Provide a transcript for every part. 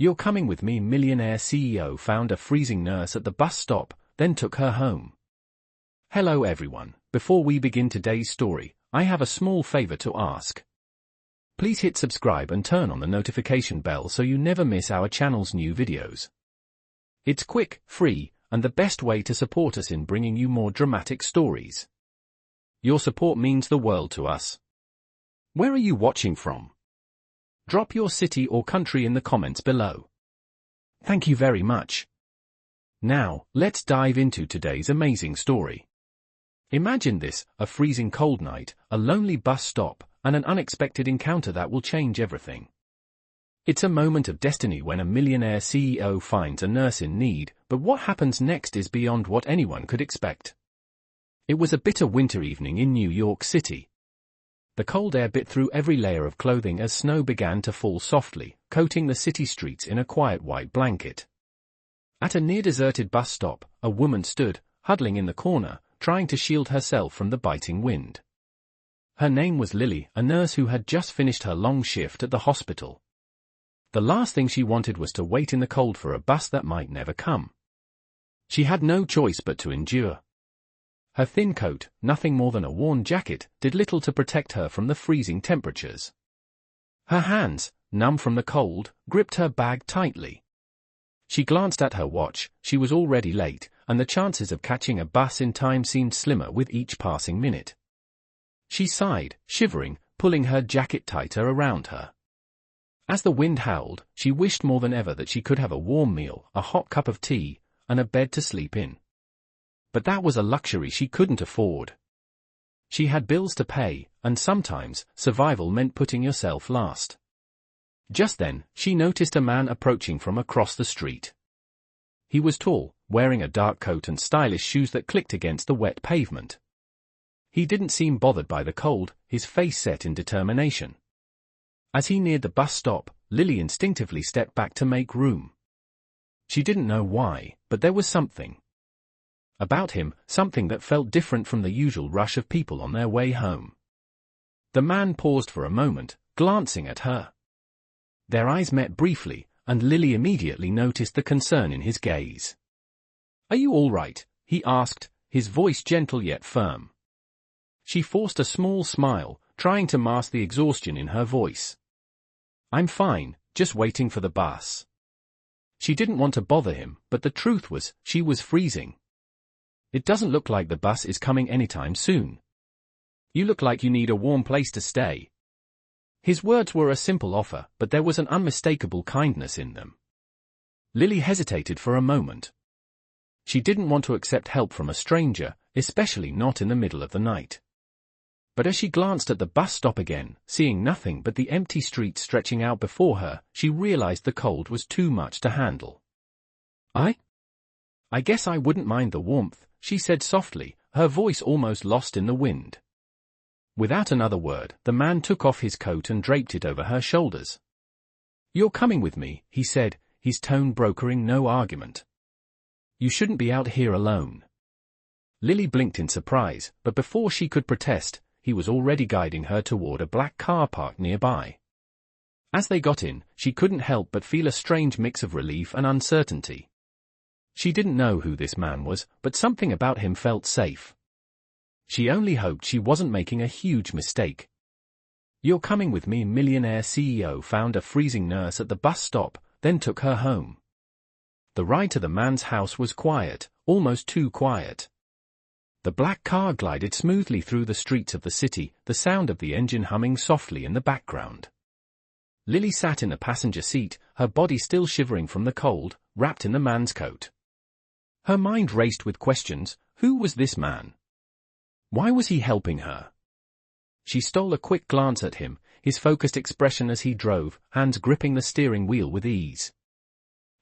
You're coming with me. Millionaire CEO found a freezing nurse at the bus stop, then took her home. Hello everyone, before we begin today's story, I have a small favor to ask. Please hit subscribe and turn on the notification bell so you never miss our channel's new videos. It's quick, free, and the best way to support us in bringing you more dramatic stories. Your support means the world to us. Where are you watching from? Drop your city or country in the comments below. Thank you very much. Now, let's dive into today's amazing story. Imagine this, a freezing cold night, a lonely bus stop, and an unexpected encounter that will change everything. It's a moment of destiny when a millionaire CEO finds a nurse in need, but what happens next is beyond what anyone could expect. It was a bitter winter evening in New York City. The cold air bit through every layer of clothing as snow began to fall softly, coating the city streets in a quiet white blanket. At a near-deserted bus stop, a woman stood, huddling in the corner, trying to shield herself from the biting wind. Her name was Lily, a nurse who had just finished her long shift at the hospital. The last thing she wanted was to wait in the cold for a bus that might never come. She had no choice but to endure. Her thin coat, nothing more than a worn jacket, did little to protect her from the freezing temperatures. Her hands, numb from the cold, gripped her bag tightly. She glanced at her watch. She was already late, and the chances of catching a bus in time seemed slimmer with each passing minute. She sighed, shivering, pulling her jacket tighter around her. As the wind howled, she wished more than ever that she could have a warm meal, a hot cup of tea, and a bed to sleep in. But that was a luxury she couldn't afford. She had bills to pay, and sometimes, survival meant putting yourself last. Just then, she noticed a man approaching from across the street. He was tall, wearing a dark coat and stylish shoes that clicked against the wet pavement. He didn't seem bothered by the cold, his face set in determination. As he neared the bus stop, Lily instinctively stepped back to make room. She didn't know why, but there was something about him, something that felt different from the usual rush of people on their way home. The man paused for a moment, glancing at her. Their eyes met briefly, and Lily immediately noticed the concern in his gaze. "Are you all right?" he asked, his voice gentle yet firm. She forced a small smile, trying to mask the exhaustion in her voice. "I'm fine, just waiting for the bus." She didn't want to bother him, but the truth was, she was freezing. "It doesn't look like the bus is coming anytime soon. You look like you need a warm place to stay." His words were a simple offer, but there was an unmistakable kindness in them. Lily hesitated for a moment. She didn't want to accept help from a stranger, especially not in the middle of the night. But as she glanced at the bus stop again, seeing nothing but the empty streets stretching out before her, she realized the cold was too much to handle. I guess I wouldn't mind the warmth," she said softly, her voice almost lost in the wind. Without another word, the man took off his coat and draped it over her shoulders. "You're coming with me," he said, his tone brokering no argument. "You shouldn't be out here alone." Lily blinked in surprise, but before she could protest, he was already guiding her toward a black car parked nearby. As they got in, she couldn't help but feel a strange mix of relief and uncertainty. She didn't know who this man was, but something about him felt safe. She only hoped she wasn't making a huge mistake. "You're coming with me." Millionaire CEO found a freezing nurse at the bus stop, then took her home. The ride to the man's house was quiet, almost too quiet. The black car glided smoothly through the streets of the city, the sound of the engine humming softly in the background. Lily sat in the passenger seat, her body still shivering from the cold, wrapped in the man's coat. Her mind raced with questions. Who was this man? Why was he helping her? She stole a quick glance at him, his focused expression as he drove, hands gripping the steering wheel with ease.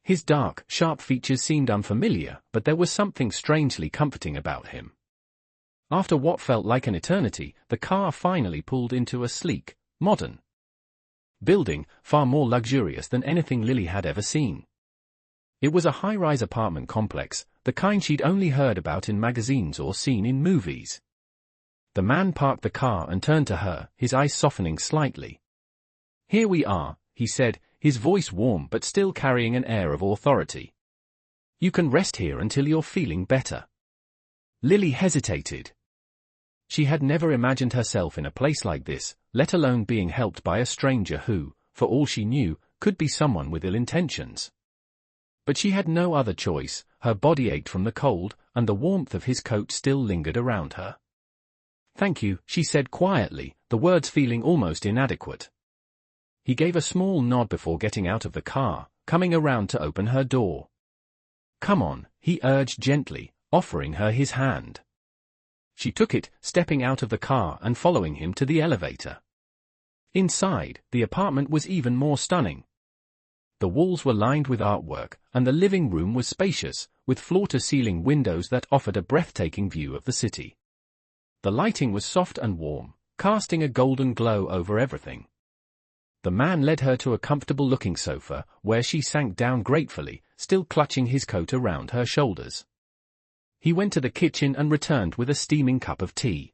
His dark, sharp features seemed unfamiliar, but there was something strangely comforting about him. After what felt like an eternity, the car finally pulled into a sleek, modern building, far more luxurious than anything Lily had ever seen. It was a high-rise apartment complex, the kind she'd only heard about in magazines or seen in movies. The man parked the car and turned to her, his eyes softening slightly. "Here we are," he said, his voice warm but still carrying an air of authority. "You can rest here until you're feeling better." Lily hesitated. She had never imagined herself in a place like this, let alone being helped by a stranger who, for all she knew, could be someone with ill intentions. But she had no other choice. Her body ached from the cold, and the warmth of his coat still lingered around her. "Thank you," she said quietly, the words feeling almost inadequate. He gave a small nod before getting out of the car, coming around to open her door. "Come on," he urged gently, offering her his hand. She took it, stepping out of the car and following him to the elevator. Inside, the apartment was even more stunning. The walls were lined with artwork, and the living room was spacious, with floor-to-ceiling windows that offered a breathtaking view of the city. The lighting was soft and warm, casting a golden glow over everything. The man led her to a comfortable-looking sofa, where she sank down gratefully, still clutching his coat around her shoulders. He went to the kitchen and returned with a steaming cup of tea.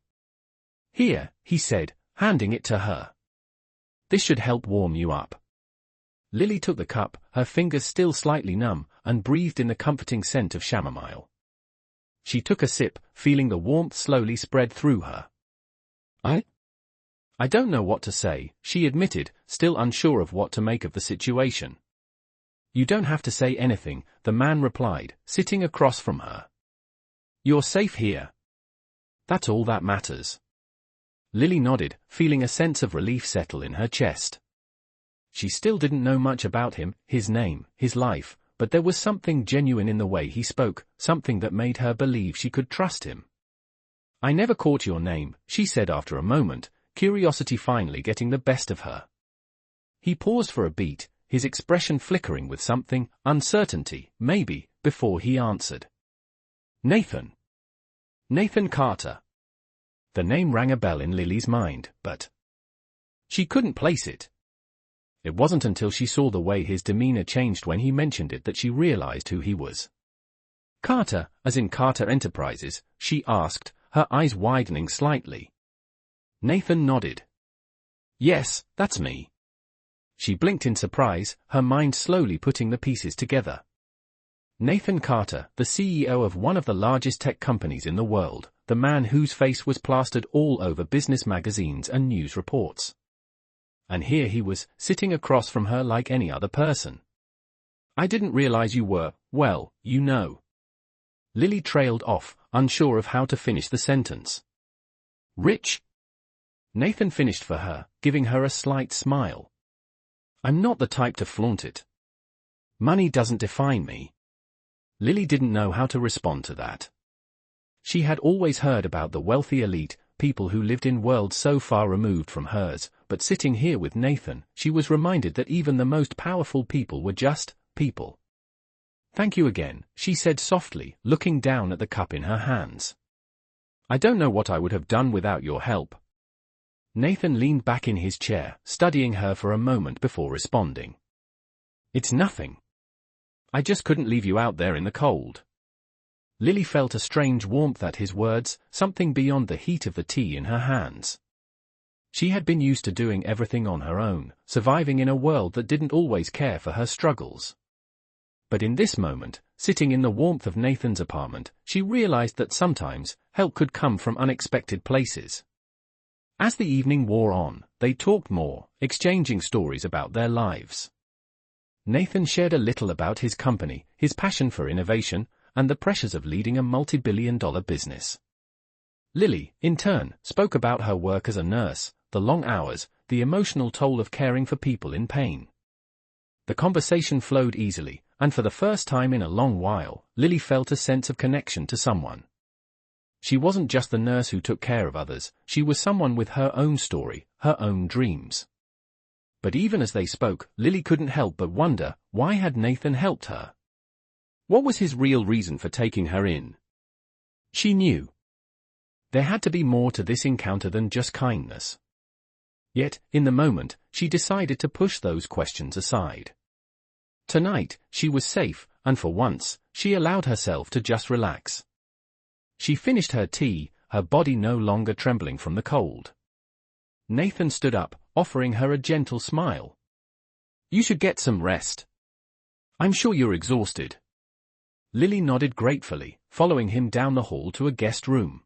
"Here," he said, handing it to her. "This should help warm you up." Lily took the cup, her fingers still slightly numb, and breathed in the comforting scent of chamomile. She took a sip, feeling the warmth slowly spread through her. I don't know what to say," she admitted, still unsure of what to make of the situation. "You don't have to say anything," the man replied, sitting across from her. "You're safe here. That's all that matters." Lily nodded, feeling a sense of relief settle in her chest. She still didn't know much about him, his name, his life, but there was something genuine in the way he spoke, something that made her believe she could trust him. "I never caught your name," she said after a moment, curiosity finally getting the best of her. He paused for a beat, his expression flickering with something, uncertainty, maybe, before he answered. "Nathan. Nathan Carter." The name rang a bell in Lily's mind, but she couldn't place it. It wasn't until she saw the way his demeanor changed when he mentioned it that she realized who he was. "Carter, as in Carter Enterprises?" she asked, her eyes widening slightly. Nathan nodded. "Yes, that's me." She blinked in surprise, her mind slowly putting the pieces together. Nathan Carter, the CEO of one of the largest tech companies in the world, the man whose face was plastered all over business magazines and news reports. And here he was, sitting across from her like any other person. "I didn't realize you were, well, you know." Lily trailed off, unsure of how to finish the sentence. "Rich?" Nathan finished for her, giving her a slight smile. "I'm not the type to flaunt it. Money doesn't define me." Lily didn't know how to respond to that. She had always heard about the wealthy elite, people who lived in worlds so far removed from hers, but sitting here with Nathan, she was reminded that even the most powerful people were just people. "Thank you again," she said softly, looking down at the cup in her hands. "I don't know what I would have done without your help." Nathan leaned back in his chair, studying her for a moment before responding. "It's nothing. I just couldn't leave you out there in the cold." Lily felt a strange warmth at his words, something beyond the heat of the tea in her hands. She had been used to doing everything on her own, surviving in a world that didn't always care for her struggles. But in this moment, sitting in the warmth of Nathan's apartment, she realized that sometimes, help could come from unexpected places. As the evening wore on, they talked more, exchanging stories about their lives. Nathan shared a little about his company, his passion for innovation, and the pressures of leading a multi-billion-dollar business. Lily, in turn, spoke about her work as a nurse, the long hours, the emotional toll of caring for people in pain. The conversation flowed easily, and for the first time in a long while, Lily felt a sense of connection to someone. She wasn't just the nurse who took care of others, she was someone with her own story, her own dreams. But even as they spoke, Lily couldn't help but wonder, why had Nathan helped her? What was his real reason for taking her in? She knew. There had to be more to this encounter than just kindness. Yet, in the moment, she decided to push those questions aside. Tonight, she was safe, and for once, she allowed herself to just relax. She finished her tea, her body no longer trembling from the cold. Nathan stood up, offering her a gentle smile. You should get some rest. I'm sure you're exhausted. Lily nodded gratefully, following him down the hall to a guest room.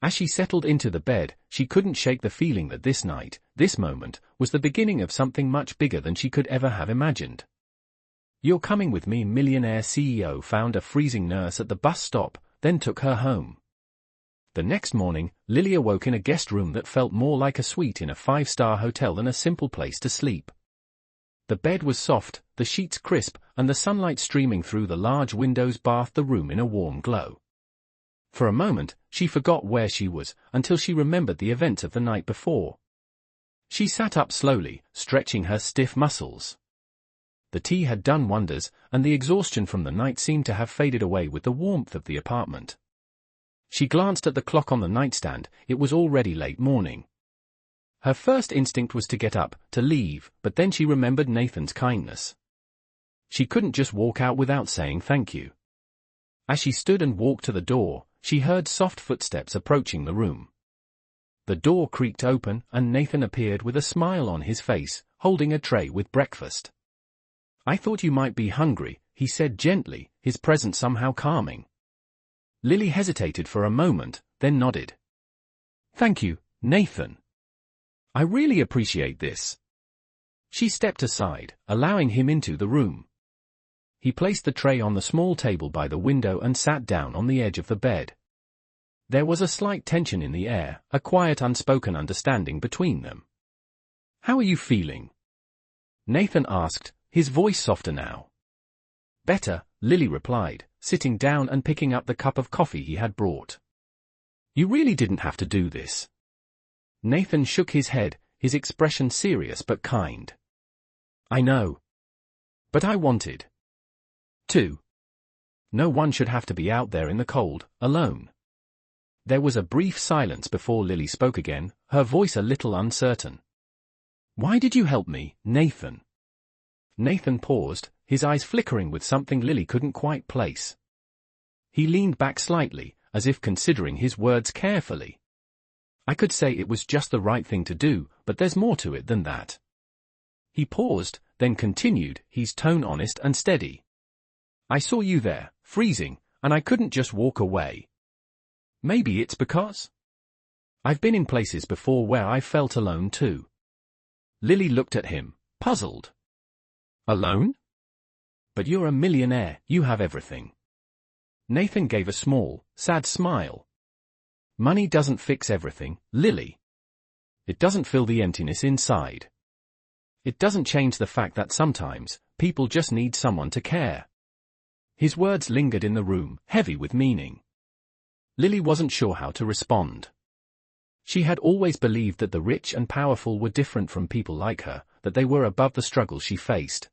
As she settled into the bed, she couldn't shake the feeling that this night, this moment, was the beginning of something much bigger than she could ever have imagined. You're coming with me. Millionaire CEO found a freezing nurse at the bus stop, then took her home. The next morning, Lily awoke in a guest room that felt more like a suite in a five-star hotel than a simple place to sleep. The bed was soft, the sheets crisp, and the sunlight streaming through the large windows bathed the room in a warm glow. For a moment, she forgot where she was, until she remembered the events of the night before. She sat up slowly, stretching her stiff muscles. The tea had done wonders, and the exhaustion from the night seemed to have faded away with the warmth of the apartment. She glanced at the clock on the nightstand. It was already late morning. Her first instinct was to get up, to leave, but then she remembered Nathan's kindness. She couldn't just walk out without saying thank you. As she stood and walked to the door, she heard soft footsteps approaching the room. The door creaked open, and Nathan appeared with a smile on his face, holding a tray with breakfast. I thought you might be hungry, he said gently, his presence somehow calming. Lily hesitated for a moment, then nodded. Thank you, Nathan. I really appreciate this. She stepped aside, allowing him into the room. He placed the tray on the small table by the window and sat down on the edge of the bed. There was a slight tension in the air, a quiet unspoken understanding between them. How are you feeling? Nathan asked, his voice softer now. Better, Lily replied, sitting down and picking up the cup of coffee he had brought. You really didn't have to do this. Nathan shook his head, his expression serious but kind. I know. But I wanted to. No one should have to be out there in the cold, alone. There was a brief silence before Lily spoke again, her voice a little uncertain. Why did you help me, Nathan? Nathan paused, his eyes flickering with something Lily couldn't quite place. He leaned back slightly, as if considering his words carefully. I could say it was just the right thing to do, but there's more to it than that. He paused, then continued, his tone honest and steady. I saw you there, freezing, and I couldn't just walk away. Maybe it's because I've been in places before where I felt alone too. Lily looked at him, puzzled. Alone? But you're a millionaire, you have everything. Nathan gave a small, sad smile. Money doesn't fix everything, Lily. It doesn't fill the emptiness inside. It doesn't change the fact that sometimes, people just need someone to care. His words lingered in the room, heavy with meaning. Lily wasn't sure how to respond. She had always believed that the rich and powerful were different from people like her, that they were above the struggles she faced.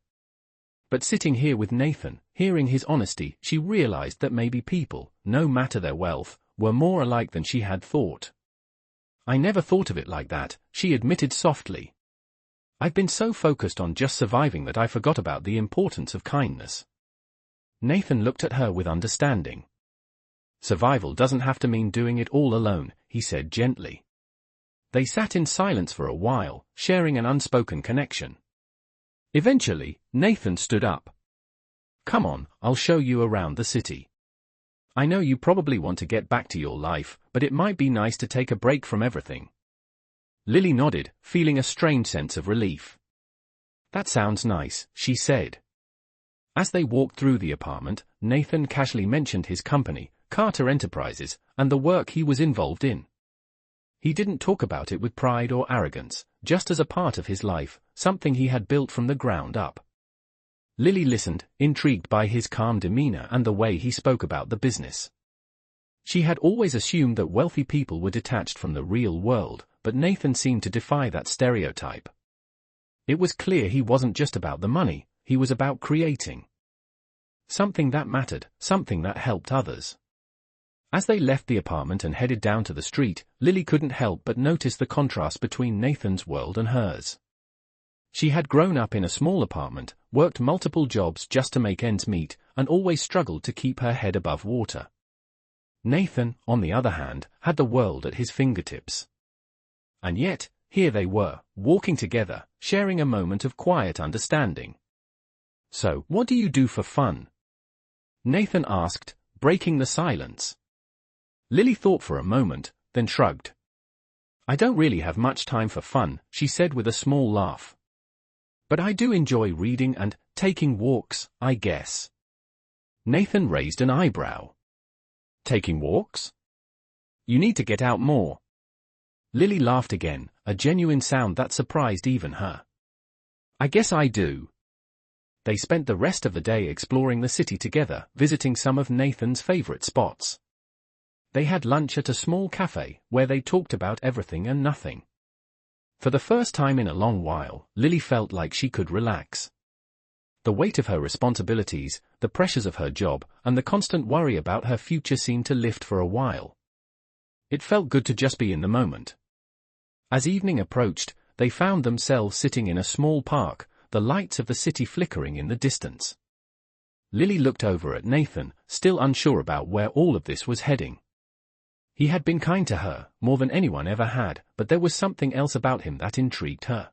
But sitting here with Nathan, hearing his honesty, she realized that maybe people, no matter their wealth, were more alike than she had thought. I never thought of it like that, she admitted softly. I've been so focused on just surviving that I forgot about the importance of kindness. Nathan looked at her with understanding. Survival doesn't have to mean doing it all alone, he said gently. They sat in silence for a while, sharing an unspoken connection. Eventually, Nathan stood up. Come on, I'll show you around the city. I know you probably want to get back to your life, but it might be nice to take a break from everything. Lily nodded, feeling a strange sense of relief. That sounds nice, she said. As they walked through the apartment, Nathan casually mentioned his company, Carter Enterprises, and the work he was involved in. He didn't talk about it with pride or arrogance, just as a part of his life, something he had built from the ground up. Lily listened, intrigued by his calm demeanor and the way he spoke about the business. She had always assumed that wealthy people were detached from the real world, but Nathan seemed to defy that stereotype. It was clear he wasn't just about the money, he was about creating something that mattered, something that helped others. As they left the apartment and headed down to the street, Lily couldn't help but notice the contrast between Nathan's world and hers. She had grown up in a small apartment, worked multiple jobs just to make ends meet, and always struggled to keep her head above water. Nathan, on the other hand, had the world at his fingertips. And yet, here they were, walking together, sharing a moment of quiet understanding. "So, what do you do for fun?" Nathan asked, breaking the silence. Lily thought for a moment, then shrugged. "I don't really have much time for fun," she said with a small laugh. "But I do enjoy reading and taking walks, I guess." Nathan raised an eyebrow. "Taking walks? You need to get out more." Lily laughed again, a genuine sound that surprised even her. "I guess I do." They spent the rest of the day exploring the city together, visiting some of Nathan's favorite spots. They had lunch at a small cafe, where they talked about everything and nothing. For the first time in a long while, Lily felt like she could relax. The weight of her responsibilities, the pressures of her job, and the constant worry about her future seemed to lift for a while. It felt good to just be in the moment. As evening approached, they found themselves sitting in a small park, the lights of the city flickering in the distance. Lily looked over at Nathan, still unsure about where all of this was heading. He had been kind to her, more than anyone ever had, but there was something else about him that intrigued her.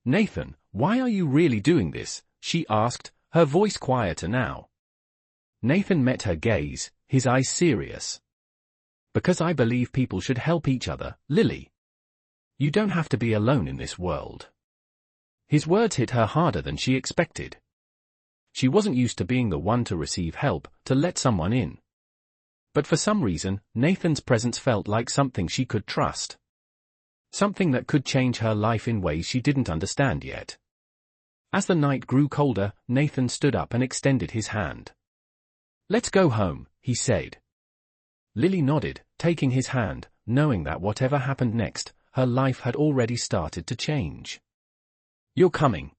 "Nathan, why are you really doing this?" she asked, her voice quieter now. Nathan met her gaze, his eyes serious. "Because I believe people should help each other, Lily. You don't have to be alone in this world." His words hit her harder than she expected. She wasn't used to being the one to receive help, to let someone in. But for some reason, Nathan's presence felt like something she could trust. Something that could change her life in ways she didn't understand yet. As the night grew colder, Nathan stood up and extended his hand. "Let's go home," he said. Lily nodded, taking his hand, knowing that whatever happened next, her life had already started to change. "You're coming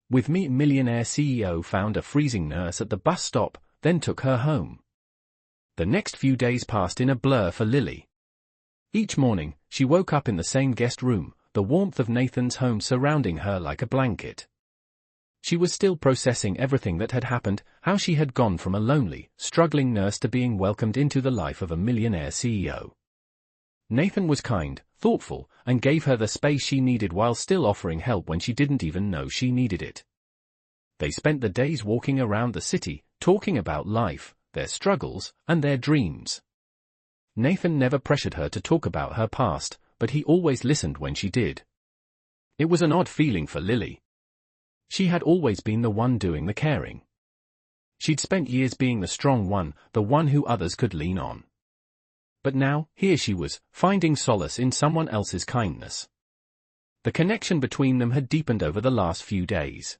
with me." Millionaire CEO found a freezing nurse at the bus stop, then took her home. The next few days passed in a blur for Lily. Each morning, she woke up in the same guest room, the warmth of Nathan's home surrounding her like a blanket. She was still processing everything that had happened, how she had gone from a lonely, struggling nurse to being welcomed into the life of a millionaire CEO. Nathan was kind, thoughtful, and gave her the space she needed while still offering help when she didn't even know she needed it. They spent the days walking around the city, talking about life, their struggles, and their dreams. Nathan never pressured her to talk about her past, but he always listened when she did. It was an odd feeling for Lily. She had always been the one doing the caring. She'd spent years being the strong one, the one who others could lean on. But now, here she was, finding solace in someone else's kindness. The connection between them had deepened over the last few days.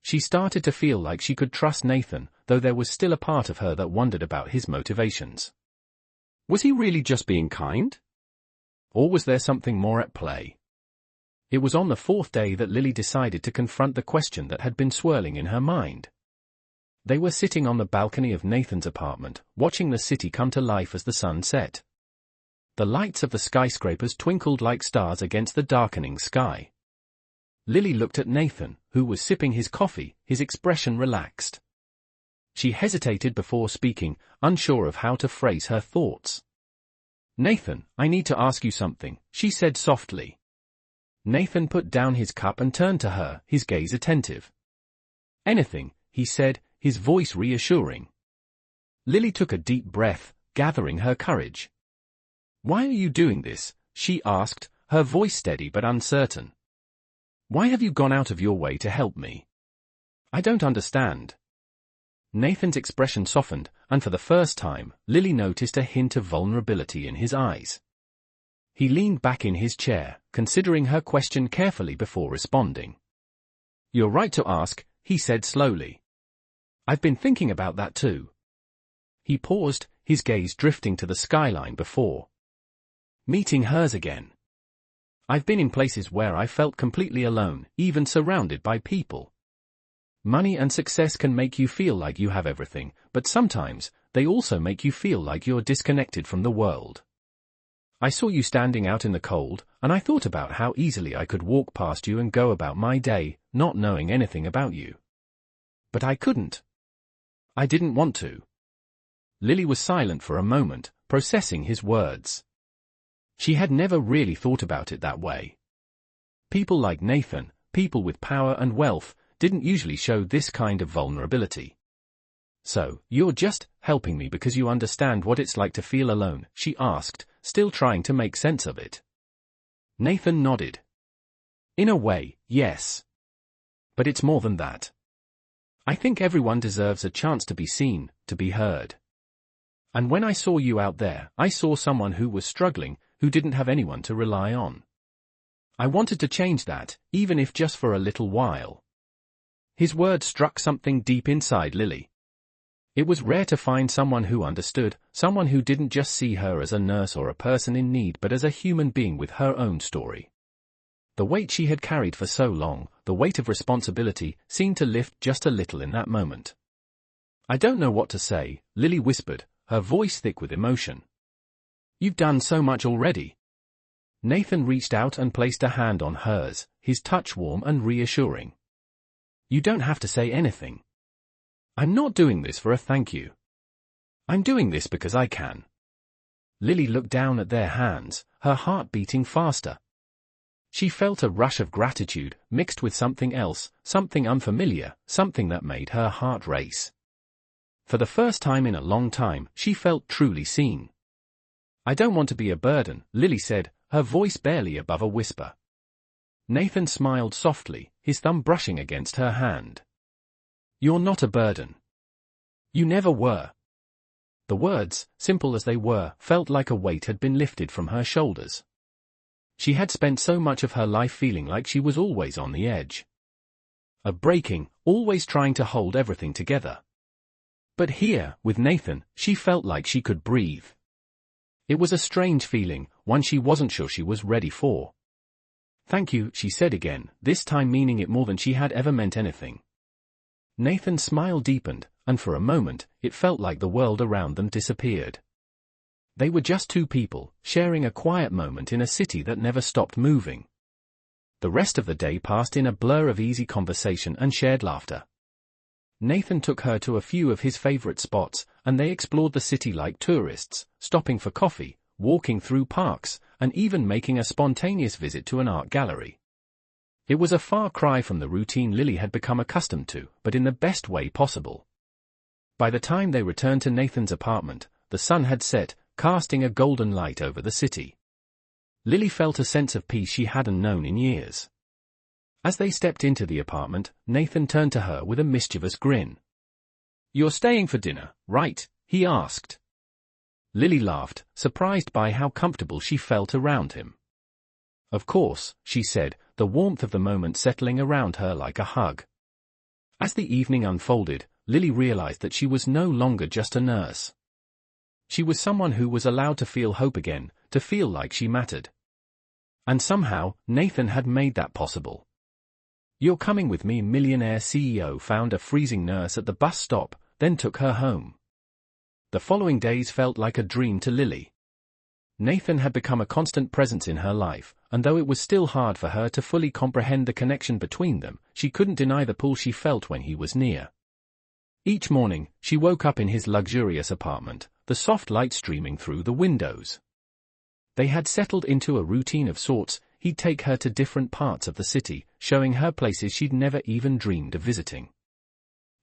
She started to feel like she could trust Nathan, though there was still a part of her that wondered about his motivations. Was he really just being kind? Or was there something more at play? It was on the fourth day that Lily decided to confront the question that had been swirling in her mind. They were sitting on the balcony of Nathan's apartment, watching the city come to life as the sun set. The lights of the skyscrapers twinkled like stars against the darkening sky. Lily looked at Nathan, who was sipping his coffee, his expression relaxed. She hesitated before speaking, unsure of how to phrase her thoughts. "Nathan, I need to ask you something," she said softly. Nathan put down his cup and turned to her, his gaze attentive. "Anything," he said, his voice reassuring. Lily took a deep breath, gathering her courage. "Why are you doing this?" she asked, her voice steady but uncertain. "Why have you gone out of your way to help me? I don't understand." Nathan's expression softened, and for the first time, Lily noticed a hint of vulnerability in his eyes. He leaned back in his chair, considering her question carefully before responding. "You're right to ask," he said slowly. "I've been thinking about that too." He paused, his gaze drifting to the skyline before meeting hers again. "I've been in places where I felt completely alone, even surrounded by people. Money and success can make you feel like you have everything, but sometimes, they also make you feel like you're disconnected from the world. I saw you standing out in the cold, and I thought about how easily I could walk past you and go about my day, not knowing anything about you. But I couldn't. I didn't want to." Lily was silent for a moment, processing his words. She had never really thought about it that way. People like Nathan, people with power and wealth, didn't usually show this kind of vulnerability. "So, you're just helping me because you understand what it's like to feel alone?" she asked, still trying to make sense of it. Nathan nodded. "In a way, yes. But it's more than that. I think everyone deserves a chance to be seen, to be heard. And when I saw you out there, I saw someone who was struggling, who didn't have anyone to rely on. I wanted to change that, even if just for a little while." His words struck something deep inside Lily. It was rare to find someone who understood, someone who didn't just see her as a nurse or a person in need but as a human being with her own story. The weight she had carried for so long, the weight of responsibility, seemed to lift just a little in that moment. "I don't know what to say," Lily whispered, her voice thick with emotion. "You've done so much already." Nathan reached out and placed a hand on hers, his touch warm and reassuring. "You don't have to say anything. I'm not doing this for a thank you. I'm doing this because I can." Lily looked down at their hands, her heart beating faster. She felt a rush of gratitude, mixed with something else, something unfamiliar, something that made her heart race. For the first time in a long time, she felt truly seen. "I don't want to be a burden," Lily said, her voice barely above a whisper. Nathan smiled softly, his thumb brushing against her hand. "You're not a burden. You never were." The words, simple as they were, felt like a weight had been lifted from her shoulders. She had spent so much of her life feeling like she was always on the edge of breaking, always trying to hold everything together. But here, with Nathan, she felt like she could breathe. It was a strange feeling, one she wasn't sure she was ready for. "Thank you," she said again, this time meaning it more than she had ever meant anything. Nathan's smile deepened, and for a moment, it felt like the world around them disappeared. They were just two people, sharing a quiet moment in a city that never stopped moving. The rest of the day passed in a blur of easy conversation and shared laughter. Nathan took her to a few of his favorite spots, and they explored the city like tourists, stopping for coffee, walking through parks, and even making a spontaneous visit to an art gallery. It was a far cry from the routine Lily had become accustomed to, but in the best way possible. By the time they returned to Nathan's apartment, the sun had set, casting a golden light over the city. Lily felt a sense of peace she hadn't known in years. As they stepped into the apartment, Nathan turned to her with a mischievous grin. "You're staying for dinner, right?" he asked. Lily laughed, surprised by how comfortable she felt around him. "Of course," she said, the warmth of the moment settling around her like a hug. As the evening unfolded, Lily realized that she was no longer just a nurse. She was someone who was allowed to feel hope again, to feel like she mattered. And somehow, Nathan had made that possible. "You're coming with me." Millionaire CEO found a freezing nurse at the bus stop, then took her home. The following days felt like a dream to Lily. Nathan had become a constant presence in her life, and though it was still hard for her to fully comprehend the connection between them, she couldn't deny the pull she felt when he was near. Each morning, she woke up in his luxurious apartment, the soft light streaming through the windows. They had settled into a routine of sorts. He'd take her to different parts of the city, showing her places she'd never even dreamed of visiting.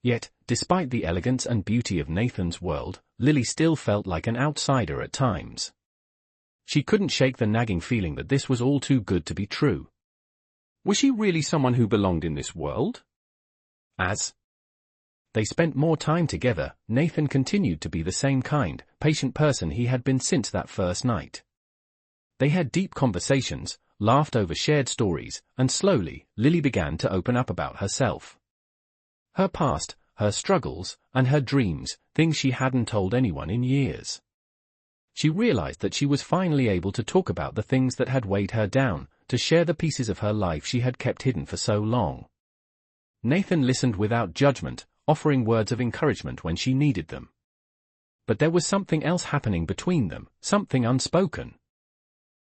Yet, despite the elegance and beauty of Nathan's world, Lily still felt like an outsider at times. She couldn't shake the nagging feeling that this was all too good to be true. Was she really someone who belonged in this world? As they spent more time together, Nathan continued to be the same kind, patient person he had been since that first night. They had deep conversations, laughed over shared stories, and slowly, Lily began to open up about herself. Her past, her struggles, and her dreams, things she hadn't told anyone in years. She realized that she was finally able to talk about the things that had weighed her down, to share the pieces of her life she had kept hidden for so long. Nathan listened without judgment, offering words of encouragement when she needed them. But there was something else happening between them, something unspoken.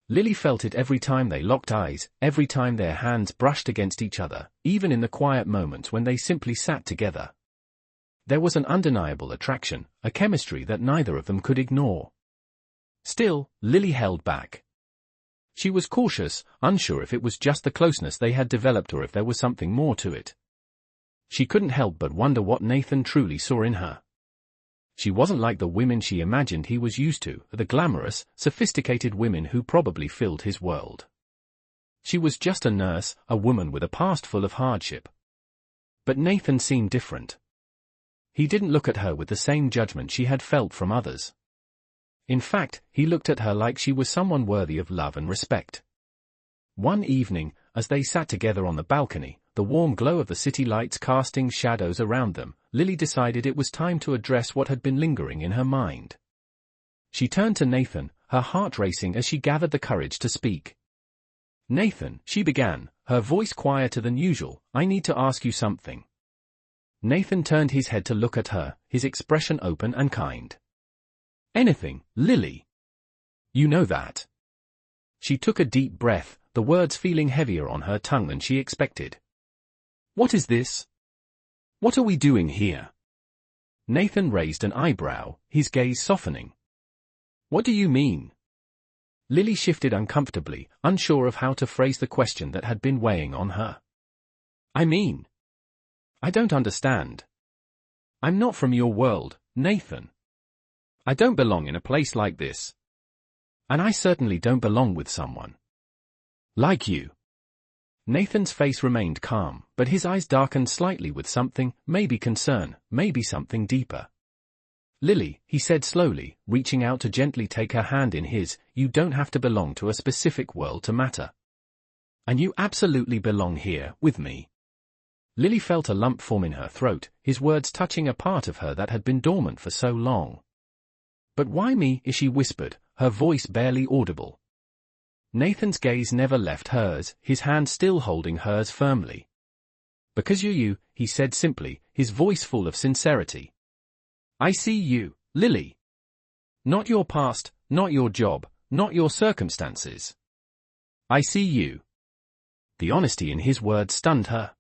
Lily felt it every time they locked eyes, every time their hands brushed against each other, even in the quiet moments when they simply sat together. There was an undeniable attraction, a chemistry that neither of them could ignore. Still, Lily held back. She was cautious, unsure if it was just the closeness they had developed or if there was something more to it. She couldn't help but wonder what Nathan truly saw in her. She wasn't like the women she imagined he was used to, the glamorous, sophisticated women who probably filled his world. She was just a nurse, a woman with a past full of hardship. But Nathan seemed different. He didn't look at her with the same judgment she had felt from others. In fact, he looked at her like she was someone worthy of love and respect. One evening, as they sat together on the balcony, the warm glow of the city lights casting shadows around them, Lily decided it was time to address what had been lingering in her mind. She turned to Nathan, her heart racing as she gathered the courage to speak. "Nathan," she began, her voice quieter than usual, "I need to ask you something." Nathan turned his head to look at her, his expression open and kind. "Anything, Lily. You know that." She took a deep breath, the words feeling heavier on her tongue than she expected. "What is this? What are we doing here?" Nathan raised an eyebrow, his gaze softening. "What do you mean?" Lily shifted uncomfortably, unsure of how to phrase the question that had been weighing on her. "I mean, I don't understand. I'm not from your world, Nathan. I don't belong in a place like this. And I certainly don't belong with someone like you." Nathan's face remained calm, but his eyes darkened slightly with something, maybe concern, maybe something deeper. "Lily," he said slowly, reaching out to gently take her hand in his, "you don't have to belong to a specific world to matter. And you absolutely belong here, with me." Lily felt a lump form in her throat, his words touching a part of her that had been dormant for so long. "But why me?" she whispered, her voice barely audible. Nathan's gaze never left hers, his hand still holding hers firmly. "Because you're you," he said simply, his voice full of sincerity. "I see you, Lily. Not your past, not your job, not your circumstances. I see you." The honesty in his words stunned her.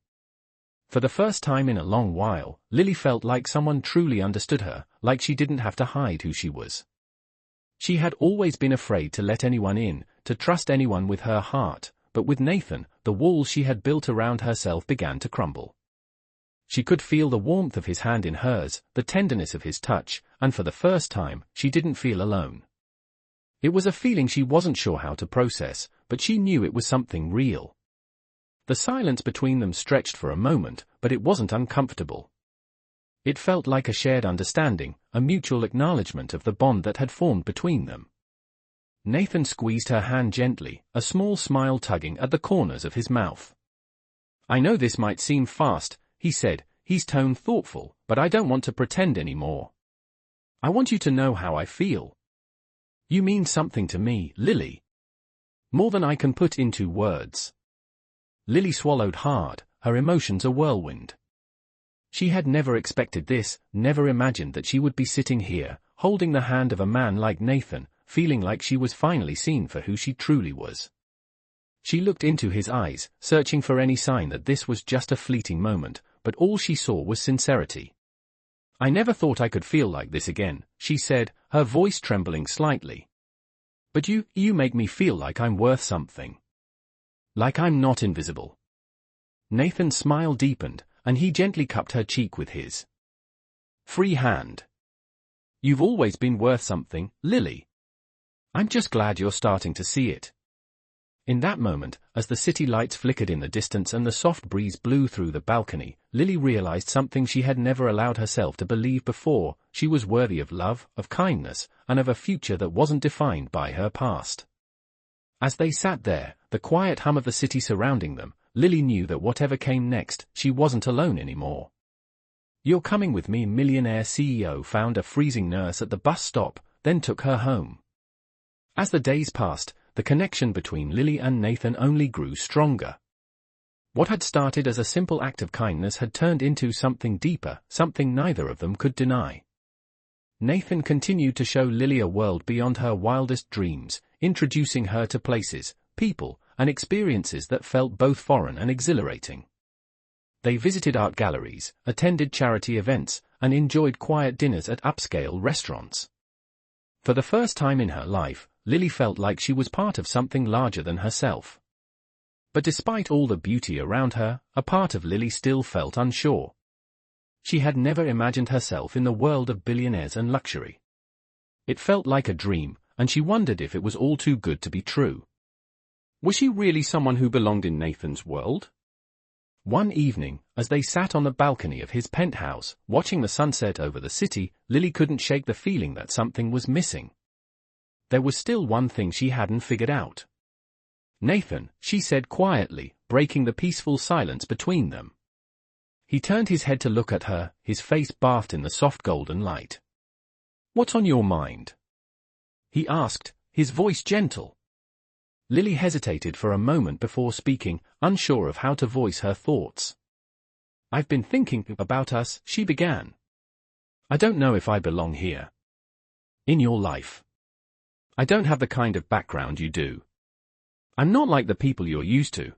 For the first time in a long while, Lily felt like someone truly understood her, like she didn't have to hide who she was. She had always been afraid to let anyone in, to trust anyone with her heart, but with Nathan, the walls she had built around herself began to crumble. She could feel the warmth of his hand in hers, the tenderness of his touch, and for the first time, she didn't feel alone. It was a feeling she wasn't sure how to process, but she knew it was something real. The silence between them stretched for a moment, but it wasn't uncomfortable. It felt like a shared understanding, a mutual acknowledgement of the bond that had formed between them. Nathan squeezed her hand gently, a small smile tugging at the corners of his mouth. "I know this might seem fast," he said, his tone thoughtful, "but I don't want to pretend anymore. I want you to know how I feel. You mean something to me, Lily. More than I can put into words." Lily swallowed hard, her emotions a whirlwind. She had never expected this, never imagined that she would be sitting here, holding the hand of a man like Nathan, feeling like she was finally seen for who she truly was. She looked into his eyes, searching for any sign that this was just a fleeting moment, but all she saw was sincerity. "I never thought I could feel like this again," she said, her voice trembling slightly. "But you make me feel like I'm worth something. Like I'm not invisible." Nathan's smile deepened, and he gently cupped her cheek with his free hand. "You've always been worth something, Lily. I'm just glad you're starting to see it." In that moment, as the city lights flickered in the distance and the soft breeze blew through the balcony, Lily realized something she had never allowed herself to believe before: she was worthy of love, of kindness, and of a future that wasn't defined by her past. As they sat there, the quiet hum of the city surrounding them, Lily knew that whatever came next, she wasn't alone anymore. "You're coming with me." Millionaire CEO found a freezing nurse at the bus stop, then took her home. As the days passed, the connection between Lily and Nathan only grew stronger. What had started as a simple act of kindness had turned into something deeper, something neither of them could deny. Nathan continued to show Lily a world beyond her wildest dreams, introducing her to places, people, and experiences that felt both foreign and exhilarating. They visited art galleries, attended charity events, and enjoyed quiet dinners at upscale restaurants. For the first time in her life, Lily felt like she was part of something larger than herself. But despite all the beauty around her, a part of Lily still felt unsure. She had never imagined herself in the world of billionaires and luxury. It felt like a dream, and she wondered if it was all too good to be true. Was she really someone who belonged in Nathan's world? One evening, as they sat on the balcony of his penthouse, watching the sunset over the city, Lily couldn't shake the feeling that something was missing. There was still one thing she hadn't figured out. "Nathan," she said quietly, breaking the peaceful silence between them. He turned his head to look at her, his face bathed in the soft golden light. "What's on your mind?" he asked, his voice gentle. Lily hesitated for a moment before speaking, unsure of how to voice her thoughts. "I've been thinking about us," she began. "I don't know if I belong here. In your life. I don't have the kind of background you do. I'm not like the people you're used to."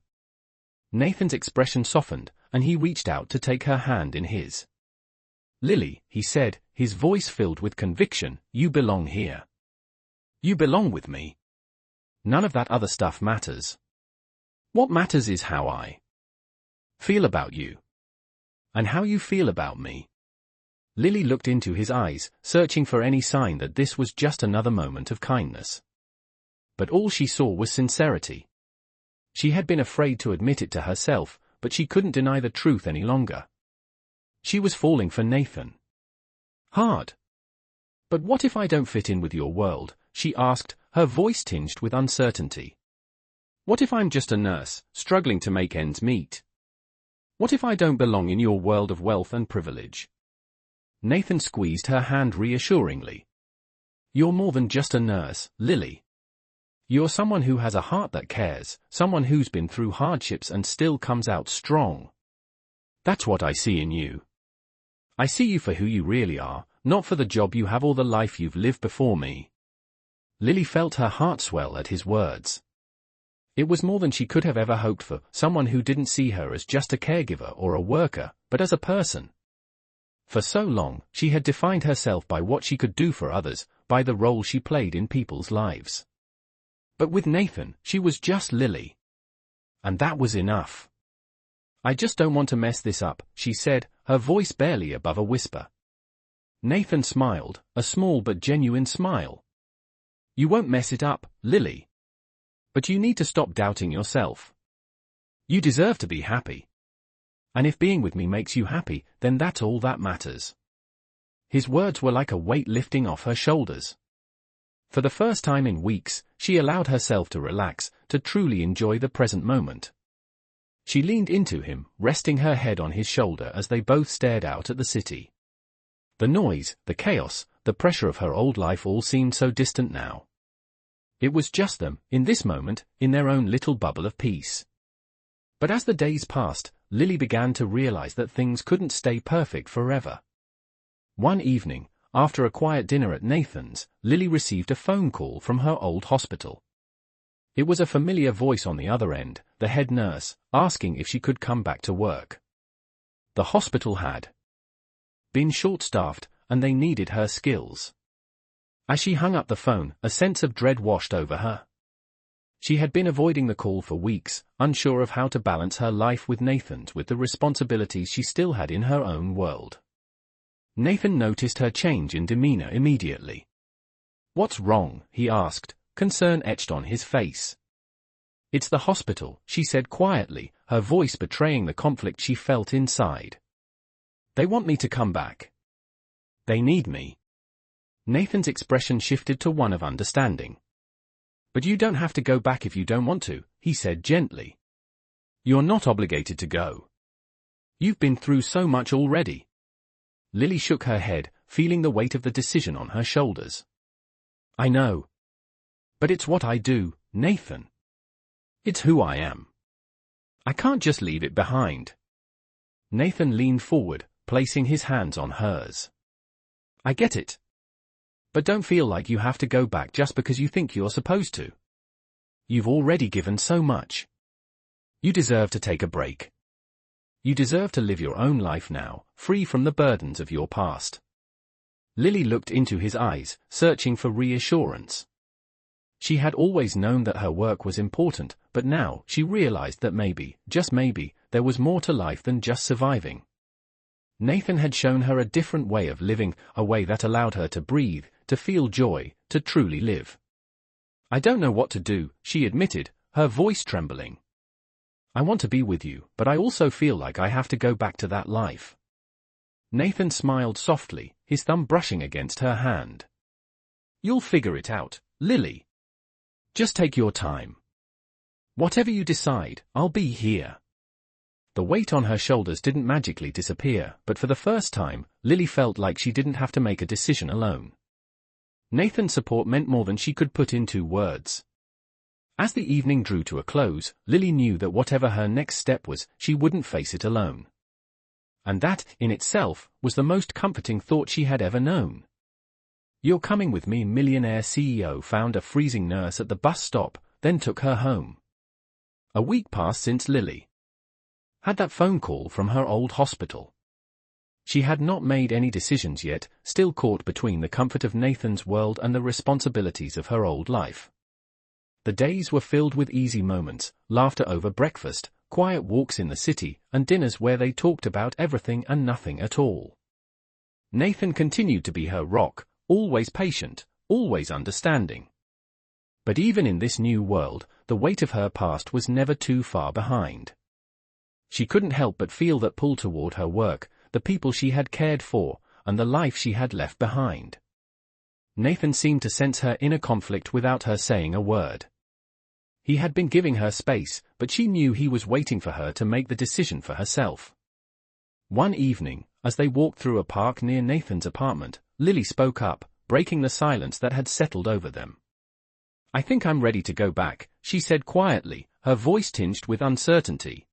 Nathan's expression softened, and he reached out to take her hand in his. "Lily," he said, his voice filled with conviction, "you belong here. You belong with me. None of that other stuff matters. What matters is how I feel about you. And how you feel about me." Lily looked into his eyes, searching for any sign that this was just another moment of kindness. But all she saw was sincerity. She had been afraid to admit it to herself, but she couldn't deny the truth any longer. She was falling for Nathan. Hard. "But what if I don't fit in with your world?" she asked, her voice tinged with uncertainty. "What if I'm just a nurse, struggling to make ends meet? What if I don't belong in your world of wealth and privilege?" Nathan squeezed her hand reassuringly. "You're more than just a nurse, Lily. You're someone who has a heart that cares, someone who's been through hardships and still comes out strong. That's what I see in you. I see you for who you really are, not for the job you have or the life you've lived before me." Lily felt her heart swell at his words. It was more than she could have ever hoped for, someone who didn't see her as just a caregiver or a worker, but as a person. For so long, she had defined herself by what she could do for others, by the role she played in people's lives. But with Nathan, she was just Lily. And that was enough. "I just don't want to mess this up," she said, her voice barely above a whisper. Nathan smiled, a small but genuine smile. "You won't mess it up, Lily. But you need to stop doubting yourself. You deserve to be happy. And if being with me makes you happy, then that's all that matters." His words were like a weight lifting off her shoulders. For the first time in weeks, she allowed herself to relax, to truly enjoy the present moment. She leaned into him, resting her head on his shoulder as they both stared out at the city. The noise, the chaos, the pressure of her old life all seemed so distant now. It was just them, in this moment, in their own little bubble of peace. But as the days passed, Lily began to realize that things couldn't stay perfect forever. One evening, after a quiet dinner at Nathan's, Lily received a phone call from her old hospital. It was a familiar voice on the other end, the head nurse, asking if she could come back to work. The hospital had been short-staffed, and they needed her skills. As she hung up the phone, a sense of dread washed over her. She had been avoiding the call for weeks, unsure of how to balance her life with Nathan's with the responsibilities she still had in her own world. Nathan noticed her change in demeanor immediately. "What's wrong?" he asked, concern etched on his face. "It's the hospital," she said quietly, her voice betraying the conflict she felt inside. "They want me to come back. They need me." Nathan's expression shifted to one of understanding. "But you don't have to go back if you don't want to," he said gently. "You're not obligated to go. You've been through so much already." Lily shook her head, feeling the weight of the decision on her shoulders. "I know. But it's what I do, Nathan. It's who I am. I can't just leave it behind." Nathan leaned forward, placing his hands on hers. "I get it. But don't feel like you have to go back just because you think you're supposed to. You've already given so much. You deserve to take a break. You deserve to live your own life now, free from the burdens of your past." Lily looked into his eyes, searching for reassurance. She had always known that her work was important, but now she realized that maybe, just maybe, there was more to life than just surviving. Nathan had shown her a different way of living, a way that allowed her to breathe, to feel joy, to truly live. "I don't know what to do," she admitted, her voice trembling. "I want to be with you, but I also feel like I have to go back to that life." Nathan smiled softly, his thumb brushing against her hand. "You'll figure it out, Lily. Just take your time. Whatever you decide, I'll be here." The weight on her shoulders didn't magically disappear, but for the first time, Lily felt like she didn't have to make a decision alone. Nathan's support meant more than she could put into words. As the evening drew to a close, Lily knew that whatever her next step was, she wouldn't face it alone. And that, in itself, was the most comforting thought she had ever known. "You're coming with me." Millionaire CEO found a freezing nurse at the bus stop, then took her home. A week passed since Lily had that phone call from her old hospital. She had not made any decisions yet, still caught between the comfort of Nathan's world and the responsibilities of her old life. The days were filled with easy moments, laughter over breakfast, quiet walks in the city, and dinners where they talked about everything and nothing at all. Nathan continued to be her rock, always patient, always understanding. But even in this new world, the weight of her past was never too far behind. She couldn't help but feel that pull toward her work, the people she had cared for, and the life she had left behind. Nathan seemed to sense her inner conflict without her saying a word. He had been giving her space, but she knew he was waiting for her to make the decision for herself. One evening, as they walked through a park near Nathan's apartment, Lily spoke up, breaking the silence that had settled over them. "I think I'm ready to go back," she said quietly, her voice tinged with uncertainty.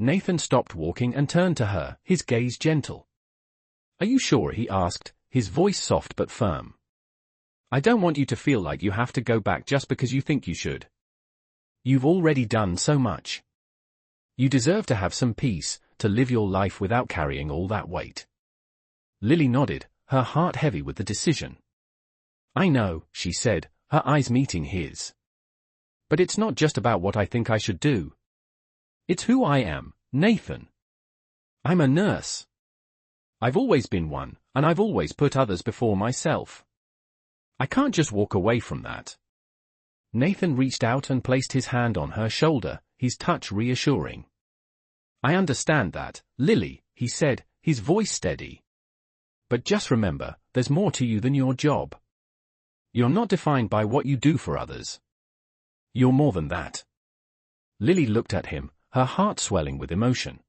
Nathan stopped walking and turned to her, his gaze gentle. "Are you sure?" he asked, his voice soft but firm. "I don't want you to feel like you have to go back just because you think you should. You've already done so much. You deserve to have some peace, to live your life without carrying all that weight." Lily nodded, her heart heavy with the decision. "I know," she said, her eyes meeting his. "But it's not just about what I think I should do. It's who I am, Nathan. I'm a nurse. I've always been one, and I've always put others before myself. I can't just walk away from that." Nathan reached out and placed his hand on her shoulder, his touch reassuring. "I understand that, Lily," he said, his voice steady. "But just remember, there's more to you than your job. You're not defined by what you do for others. You're more than that." Lily looked at him, her heart swelling with emotion.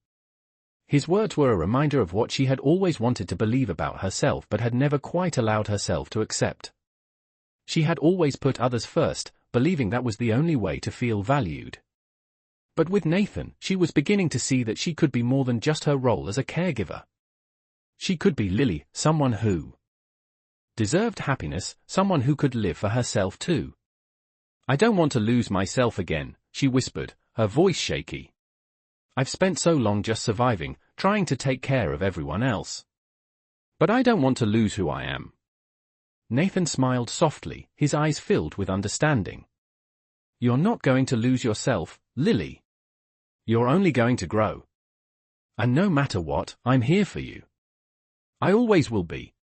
His words were a reminder of what she had always wanted to believe about herself but had never quite allowed herself to accept. She had always put others first, believing that was the only way to feel valued. But with Nathan, she was beginning to see that she could be more than just her role as a caregiver. She could be Lily, someone who deserved happiness, someone who could live for herself too. "I don't want to lose myself again," she whispered, her voice shaky. "I've spent so long just surviving, trying to take care of everyone else. But I don't want to lose who I am." Nathan smiled softly, his eyes filled with understanding. "You're not going to lose yourself, Lily. You're only going to grow. And no matter what, I'm here for you. I always will be."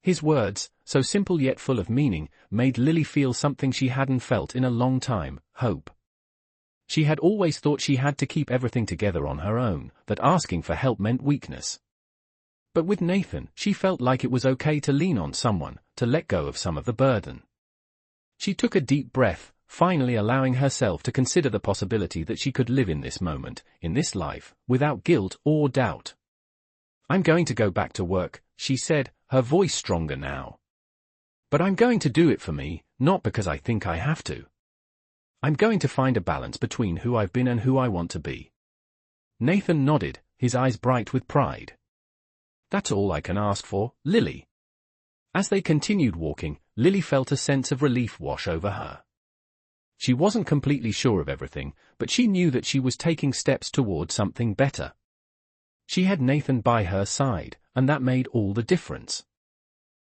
His words, so simple yet full of meaning, made Lily feel something she hadn't felt in a long time, hope. She had always thought she had to keep everything together on her own, that asking for help meant weakness. But with Nathan, she felt like it was okay to lean on someone, to let go of some of the burden. She took a deep breath, finally allowing herself to consider the possibility that she could live in this moment, in this life, without guilt or doubt. "I'm going to go back to work," she said, her voice stronger now. "But I'm going to do it for me, not because I think I have to. I'm going to find a balance between who I've been and who I want to be." Nathan nodded, his eyes bright with pride. "That's all I can ask for, Lily." As they continued walking, Lily felt a sense of relief wash over her. She wasn't completely sure of everything, but she knew that she was taking steps toward something better. She had Nathan by her side, and that made all the difference.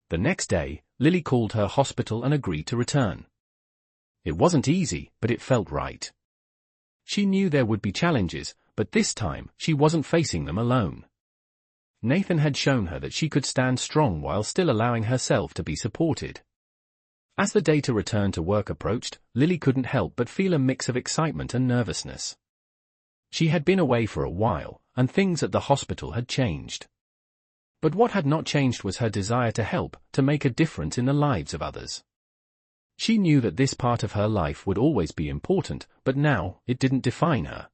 The next day, Lily called her hospital and agreed to return. It wasn't easy, but it felt right. She knew there would be challenges, but this time, she wasn't facing them alone. Nathan had shown her that she could stand strong while still allowing herself to be supported. As the day to return to work approached, Lily couldn't help but feel a mix of excitement and nervousness. She had been away for a while, and things at the hospital had changed. But what had not changed was her desire to help, to make a difference in the lives of others. She knew that this part of her life would always be important, but now, it didn't define her.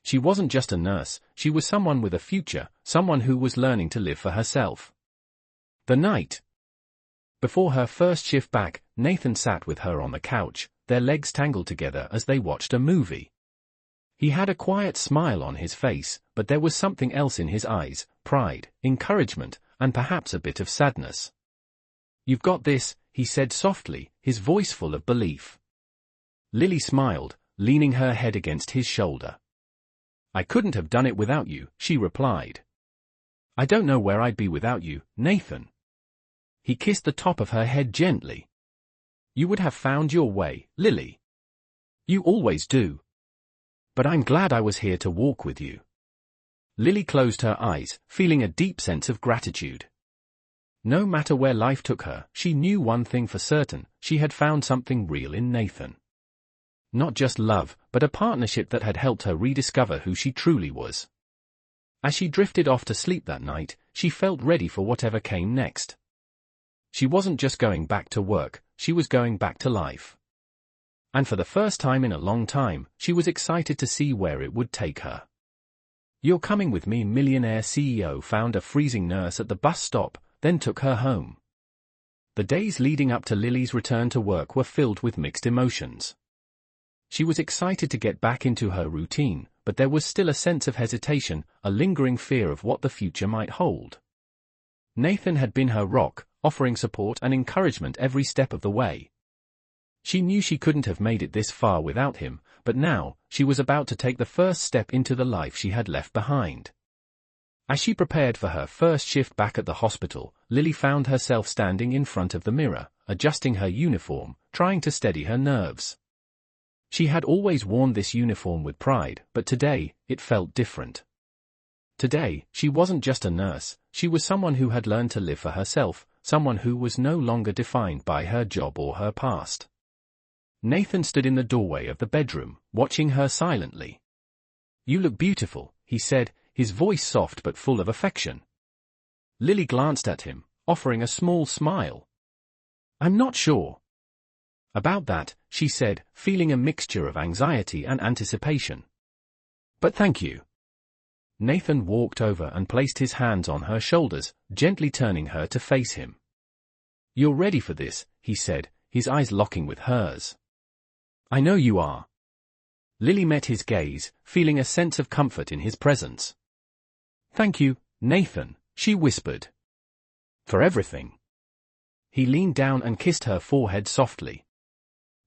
She wasn't just a nurse, she was someone with a future, someone who was learning to live for herself. The night before her first shift back, Nathan sat with her on the couch, their legs tangled together as they watched a movie. He had a quiet smile on his face, but there was something else in his eyes, pride, encouragement, and perhaps a bit of sadness. "You've got this," he said softly, his voice full of belief. Lily smiled, leaning her head against his shoulder. "I couldn't have done it without you," she replied. "I don't know where I'd be without you, Nathan." He kissed the top of her head gently. "You would have found your way, Lily. You always do. But I'm glad I was here to walk with you." Lily closed her eyes, feeling a deep sense of gratitude. No matter where life took her, she knew one thing for certain, she had found something real in Nathan. Not just love, but a partnership that had helped her rediscover who she truly was. As she drifted off to sleep that night, she felt ready for whatever came next. She wasn't just going back to work, she was going back to life. And for the first time in a long time, she was excited to see where it would take her. "You're coming with me." Millionaire CEO found a freezing nurse at the bus stop, then took her home. The days leading up to Lily's return to work were filled with mixed emotions. She was excited to get back into her routine, but there was still a sense of hesitation, a lingering fear of what the future might hold. Nathan had been her rock, offering support and encouragement every step of the way. She knew she couldn't have made it this far without him, but now, she was about to take the first step into the life she had left behind. As she prepared for her first shift back at the hospital, Lily found herself standing in front of the mirror, adjusting her uniform, trying to steady her nerves. She had always worn this uniform with pride, but today, it felt different. Today, she wasn't just a nurse, she was someone who had learned to live for herself, someone who was no longer defined by her job or her past. Nathan stood in the doorway of the bedroom, watching her silently. "You look beautiful," he said, his voice soft but full of affection. Lily glanced at him, offering a small smile. "I'm not sure about that," she said, feeling a mixture of anxiety and anticipation. "But thank you." Nathan walked over and placed his hands on her shoulders, gently turning her to face him. "You're ready for this," he said, his eyes locking with hers. "I know you are." Lily met his gaze, feeling a sense of comfort in his presence. "Thank you, Nathan," she whispered. "For everything." He leaned down and kissed her forehead softly.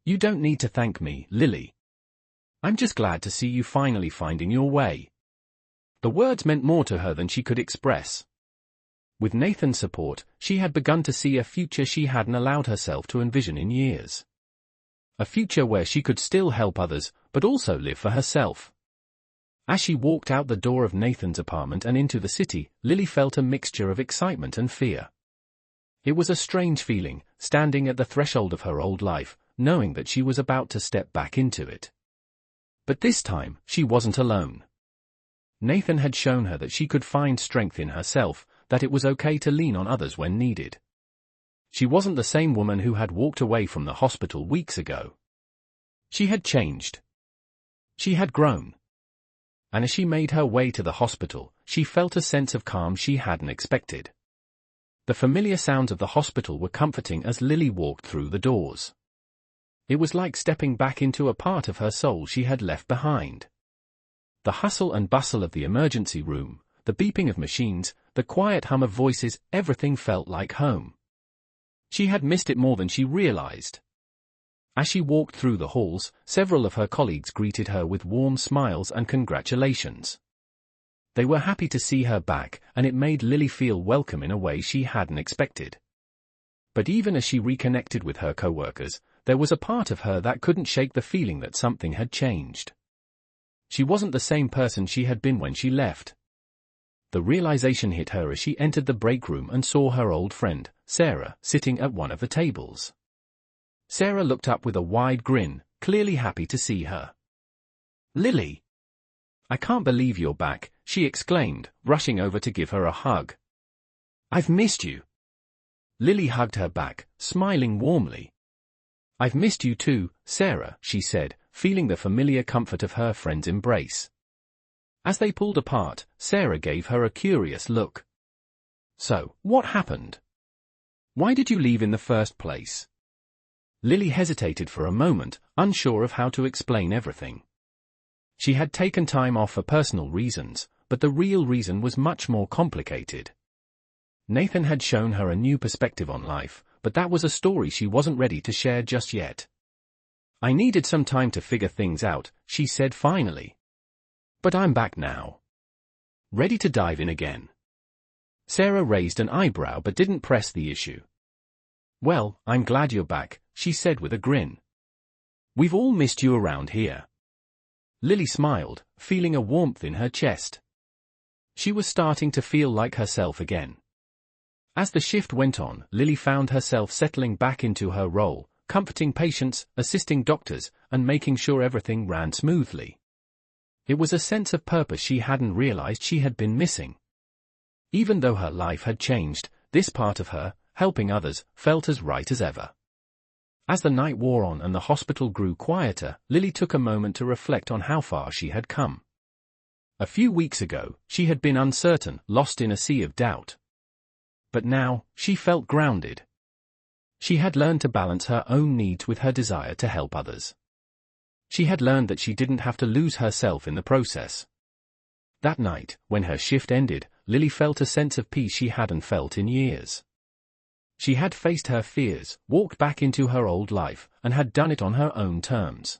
"You don't need to thank me, Lily. I'm just glad to see you finally finding your way." The words meant more to her than she could express. With Nathan's support, she had begun to see a future she hadn't allowed herself to envision in years. A future where she could still help others, but also live for herself. As she walked out the door of Nathan's apartment and into the city, Lily felt a mixture of excitement and fear. It was a strange feeling, standing at the threshold of her old life, knowing that she was about to step back into it. But this time, she wasn't alone. Nathan had shown her that she could find strength in herself, that it was okay to lean on others when needed. She wasn't the same woman who had walked away from the hospital weeks ago. She had changed. She had grown. And as she made her way to the hospital, she felt a sense of calm she hadn't expected. The familiar sounds of the hospital were comforting as Lily walked through the doors. It was like stepping back into a part of her soul she had left behind. The hustle and bustle of the emergency room, the beeping of machines, the quiet hum of voices, everything felt like home. She had missed it more than she realized. As she walked through the halls, several of her colleagues greeted her with warm smiles and congratulations. They were happy to see her back, and it made Lily feel welcome in a way she hadn't expected. But even as she reconnected with her co-workers, there was a part of her that couldn't shake the feeling that something had changed. She wasn't the same person she had been when she left. The realization hit her as she entered the break room and saw her old friend, Sarah, sitting at one of the tables. Sarah looked up with a wide grin, clearly happy to see her. "Lily! I can't believe you're back," she exclaimed, rushing over to give her a hug. "I've missed you." Lily hugged her back, smiling warmly. "I've missed you too, Sarah," she said, feeling the familiar comfort of her friend's embrace. As they pulled apart, Sarah gave her a curious look. "So, what happened? Why did you leave in the first place?" Lily hesitated for a moment, unsure of how to explain everything. She had taken time off for personal reasons, but the real reason was much more complicated. Nathan had shown her a new perspective on life, but that was a story she wasn't ready to share just yet. "I needed some time to figure things out," she said finally. "But I'm back now. Ready to dive in again." Sarah raised an eyebrow but didn't press the issue. "Well, I'm glad you're back," she said with a grin. "We've all missed you around here." Lily smiled, feeling a warmth in her chest. She was starting to feel like herself again. As the shift went on, Lily found herself settling back into her role, comforting patients, assisting doctors, and making sure everything ran smoothly. It was a sense of purpose she hadn't realized she had been missing. Even though her life had changed, this part of her, helping others, felt as right as ever. As the night wore on and the hospital grew quieter, Lily took a moment to reflect on how far she had come. A few weeks ago, she had been uncertain, lost in a sea of doubt. But now, she felt grounded. She had learned to balance her own needs with her desire to help others. She had learned that she didn't have to lose herself in the process. That night, when her shift ended, Lily felt a sense of peace she hadn't felt in years. She had faced her fears, walked back into her old life, and had done it on her own terms.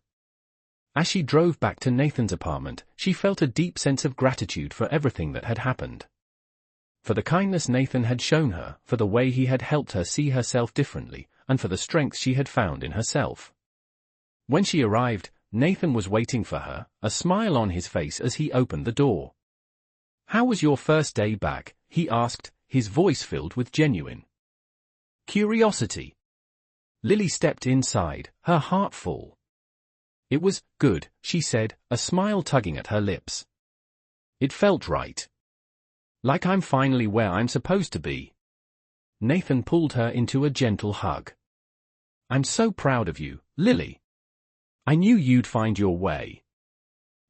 As she drove back to Nathan's apartment, she felt a deep sense of gratitude for everything that had happened. For the kindness Nathan had shown her, for the way he had helped her see herself differently, and for the strength she had found in herself. When she arrived, Nathan was waiting for her, a smile on his face as he opened the door. "How was your first day back?" he asked, his voice filled with genuine curiosity. Lily stepped inside, her heart full. "It was good," she said, a smile tugging at her lips. "It felt right. Like I'm finally where I'm supposed to be." Nathan pulled her into a gentle hug. "I'm so proud of you, Lily. I knew you'd find your way."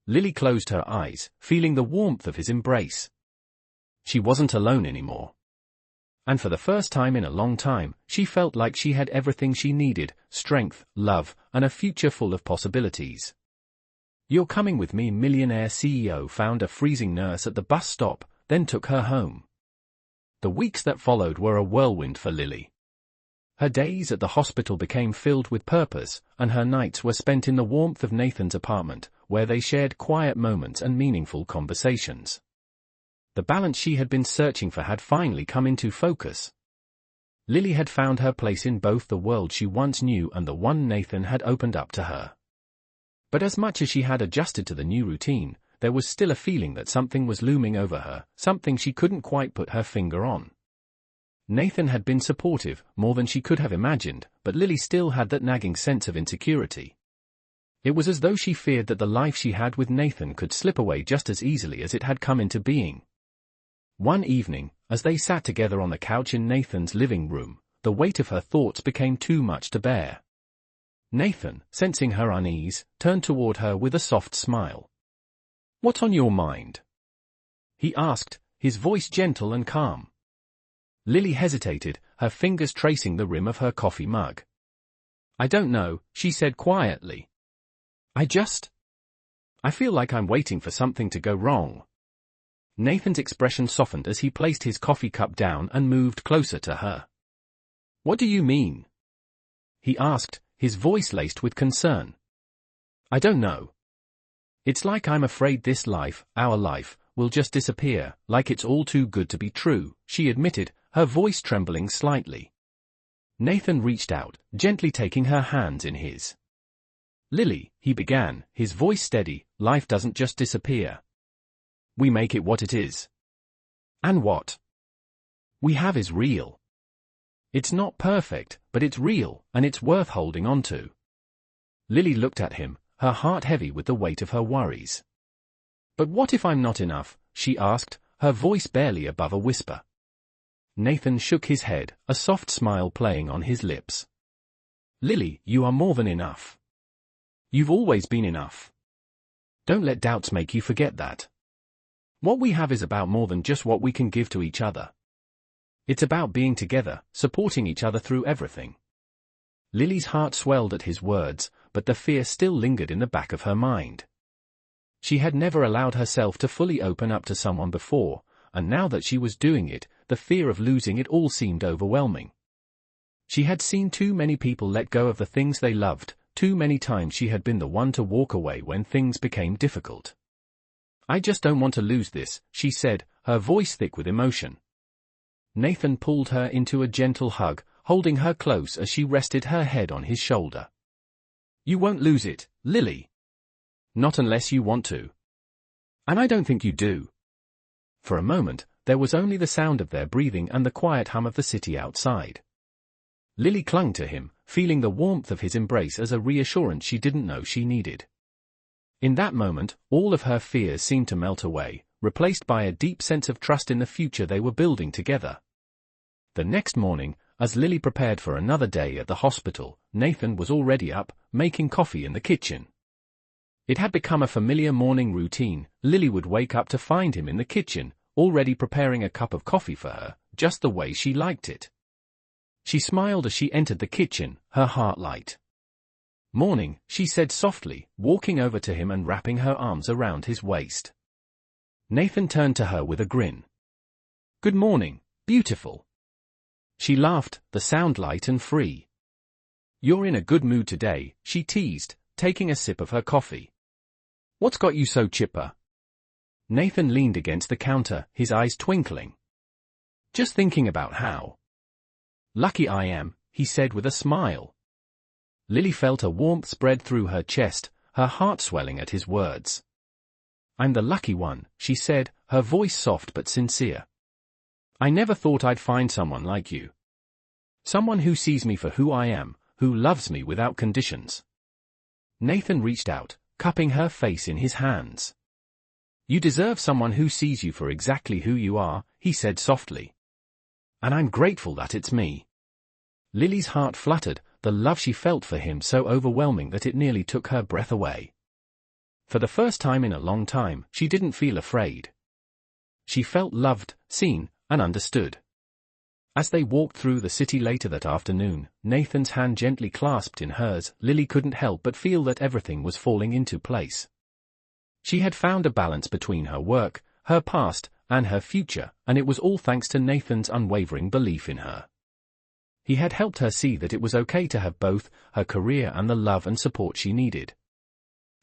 Lily closed her eyes, feeling the warmth of his embrace. She wasn't alone anymore. And for the first time in a long time, she felt like she had everything she needed: strength, love, and a future full of possibilities. "You're coming with me." Millionaire CEO found a freezing nurse at the bus stop, then took her home. The weeks that followed were a whirlwind for Lily. Her days at the hospital became filled with purpose, and her nights were spent in the warmth of Nathan's apartment, where they shared quiet moments and meaningful conversations. The balance she had been searching for had finally come into focus. Lily had found her place in both the world she once knew and the one Nathan had opened up to her. But as much as she had adjusted to the new routine, there was still a feeling that something was looming over her, something she couldn't quite put her finger on. Nathan had been supportive, more than she could have imagined, but Lily still had that nagging sense of insecurity. It was as though she feared that the life she had with Nathan could slip away just as easily as it had come into being. One evening, as they sat together on the couch in Nathan's living room, the weight of her thoughts became too much to bear. Nathan, sensing her unease, turned toward her with a soft smile. "What's on your mind?" he asked, his voice gentle and calm. Lily hesitated, her fingers tracing the rim of her coffee mug. "I don't know," she said quietly. I feel like I'm waiting for something to go wrong." Nathan's expression softened as he placed his coffee cup down and moved closer to her. "What do you mean?" he asked, his voice laced with concern. "I don't know. It's like I'm afraid this life, our life, will just disappear, like it's all too good to be true," she admitted, her voice trembling slightly. Nathan reached out, gently taking her hands in his. "Lily," he began, his voice steady, "life doesn't just disappear. We make it what it is. And what we have is real. It's not perfect, but it's real, and it's worth holding on to." Lily looked at him, her heart heavy with the weight of her worries. "But what if I'm not enough?" she asked, her voice barely above a whisper. Nathan shook his head, a soft smile playing on his lips. "Lily, you are more than enough. You've always been enough. Don't let doubts make you forget that. What we have is about more than just what we can give to each other. It's about being together, supporting each other through everything." Lily's heart swelled at his words, but the fear still lingered in the back of her mind. She had never allowed herself to fully open up to someone before, and now that she was doing it, the fear of losing it all seemed overwhelming. She had seen too many people let go of the things they loved, too many times she had been the one to walk away when things became difficult. "I just don't want to lose this," she said, her voice thick with emotion. Nathan pulled her into a gentle hug, holding her close as she rested her head on his shoulder. "You won't lose it, Lily. Not unless you want to. And I don't think you do." For a moment, there was only the sound of their breathing and the quiet hum of the city outside. Lily clung to him, feeling the warmth of his embrace as a reassurance she didn't know she needed. In that moment, all of her fears seemed to melt away, replaced by a deep sense of trust in the future they were building together. The next morning, as Lily prepared for another day at the hospital, Nathan was already up, making coffee in the kitchen. It had become a familiar morning routine. Lily would wake up to find him in the kitchen, already preparing a cup of coffee for her, just the way she liked it. She smiled as she entered the kitchen, her heart light. "Morning," she said softly, walking over to him and wrapping her arms around his waist. Nathan turned to her with a grin. "Good morning, beautiful." She laughed, the sound light and free. "You're in a good mood today," she teased, taking a sip of her coffee. "What's got you so chipper?" Nathan leaned against the counter, his eyes twinkling. "Just thinking about how lucky I am," he said with a smile. Lily felt a warmth spread through her chest, her heart swelling at his words. "I'm the lucky one," she said, her voice soft but sincere. "I never thought I'd find someone like you. Someone who sees me for who I am, who loves me without conditions." Nathan reached out, cupping her face in his hands. "You deserve someone who sees you for exactly who you are," he said softly. "And I'm grateful that it's me." Lily's heart fluttered, the love she felt for him so overwhelming that it nearly took her breath away. For the first time in a long time, she didn't feel afraid. She felt loved, seen, and understood. As they walked through the city later that afternoon, Nathan's hand gently clasped in hers, Lily couldn't help but feel that everything was falling into place. She had found a balance between her work, her past, and her future, and it was all thanks to Nathan's unwavering belief in her. He had helped her see that it was okay to have both, her career and the love and support she needed.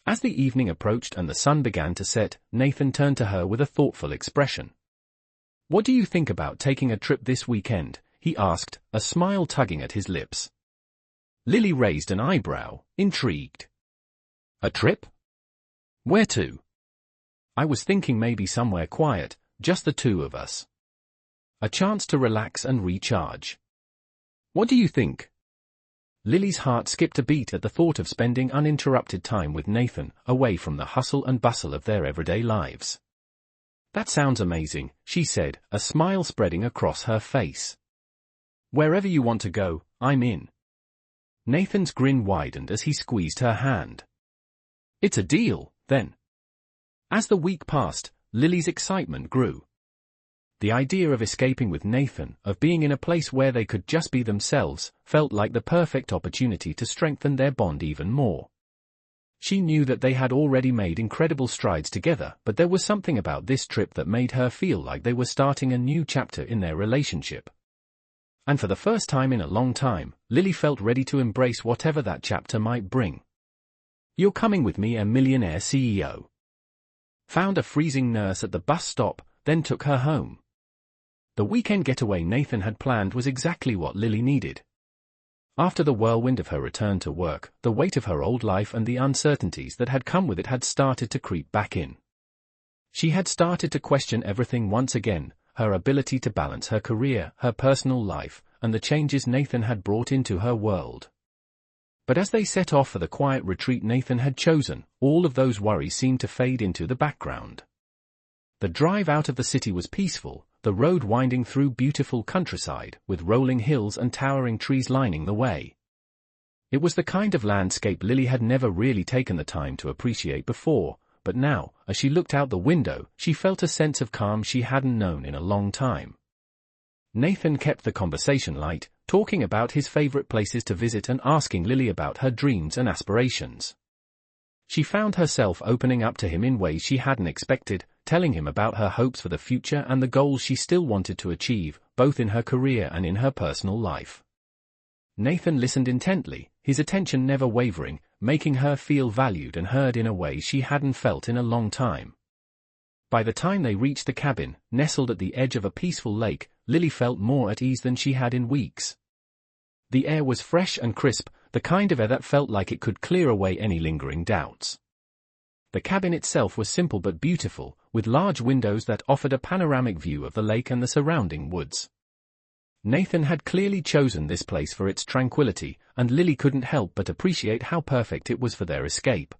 As the evening approached and the sun began to set, Nathan turned to her with a thoughtful expression. "What do you think about taking a trip this weekend?" he asked, a smile tugging at his lips. Lily raised an eyebrow, intrigued. "A trip? Where to?" "I was thinking maybe somewhere quiet, just the two of us. A chance to relax and recharge. What do you think?" Lily's heart skipped a beat at the thought of spending uninterrupted time with Nathan, away from the hustle and bustle of their everyday lives. "That sounds amazing," she said, a smile spreading across her face. "Wherever you want to go, I'm in." Nathan's grin widened as he squeezed her hand. "It's a deal, then." As the week passed, Lily's excitement grew. The idea of escaping with Nathan, of being in a place where they could just be themselves, felt like the perfect opportunity to strengthen their bond even more. She knew that they had already made incredible strides together, but there was something about this trip that made her feel like they were starting a new chapter in their relationship. And for the first time in a long time, Lily felt ready to embrace whatever that chapter might bring. "You're coming with me," a millionaire CEO found a freezing nurse at the bus stop, then took her home. The weekend getaway Nathan had planned was exactly what Lily needed. After the whirlwind of her return to work, the weight of her old life and the uncertainties that had come with it had started to creep back in. She had started to question everything once again, her ability to balance her career, her personal life, and the changes Nathan had brought into her world. But as they set off for the quiet retreat Nathan had chosen, all of those worries seemed to fade into the background. The drive out of the city was peaceful, the road winding through beautiful countryside, with rolling hills and towering trees lining the way. It was the kind of landscape Lily had never really taken the time to appreciate before, but now, as she looked out the window, she felt a sense of calm she hadn't known in a long time. Nathan kept the conversation light, talking about his favorite places to visit and asking Lily about her dreams and aspirations. She found herself opening up to him in ways she hadn't expected, telling him about her hopes for the future and the goals she still wanted to achieve, both in her career and in her personal life. Nathan listened intently, his attention never wavering, making her feel valued and heard in a way she hadn't felt in a long time. By the time they reached the cabin, nestled at the edge of a peaceful lake, Lily felt more at ease than she had in weeks. The air was fresh and crisp, the kind of air that felt like it could clear away any lingering doubts. The cabin itself was simple but beautiful, with large windows that offered a panoramic view of the lake and the surrounding woods. Nathan had clearly chosen this place for its tranquility, and Lily couldn't help but appreciate how perfect it was for their escape.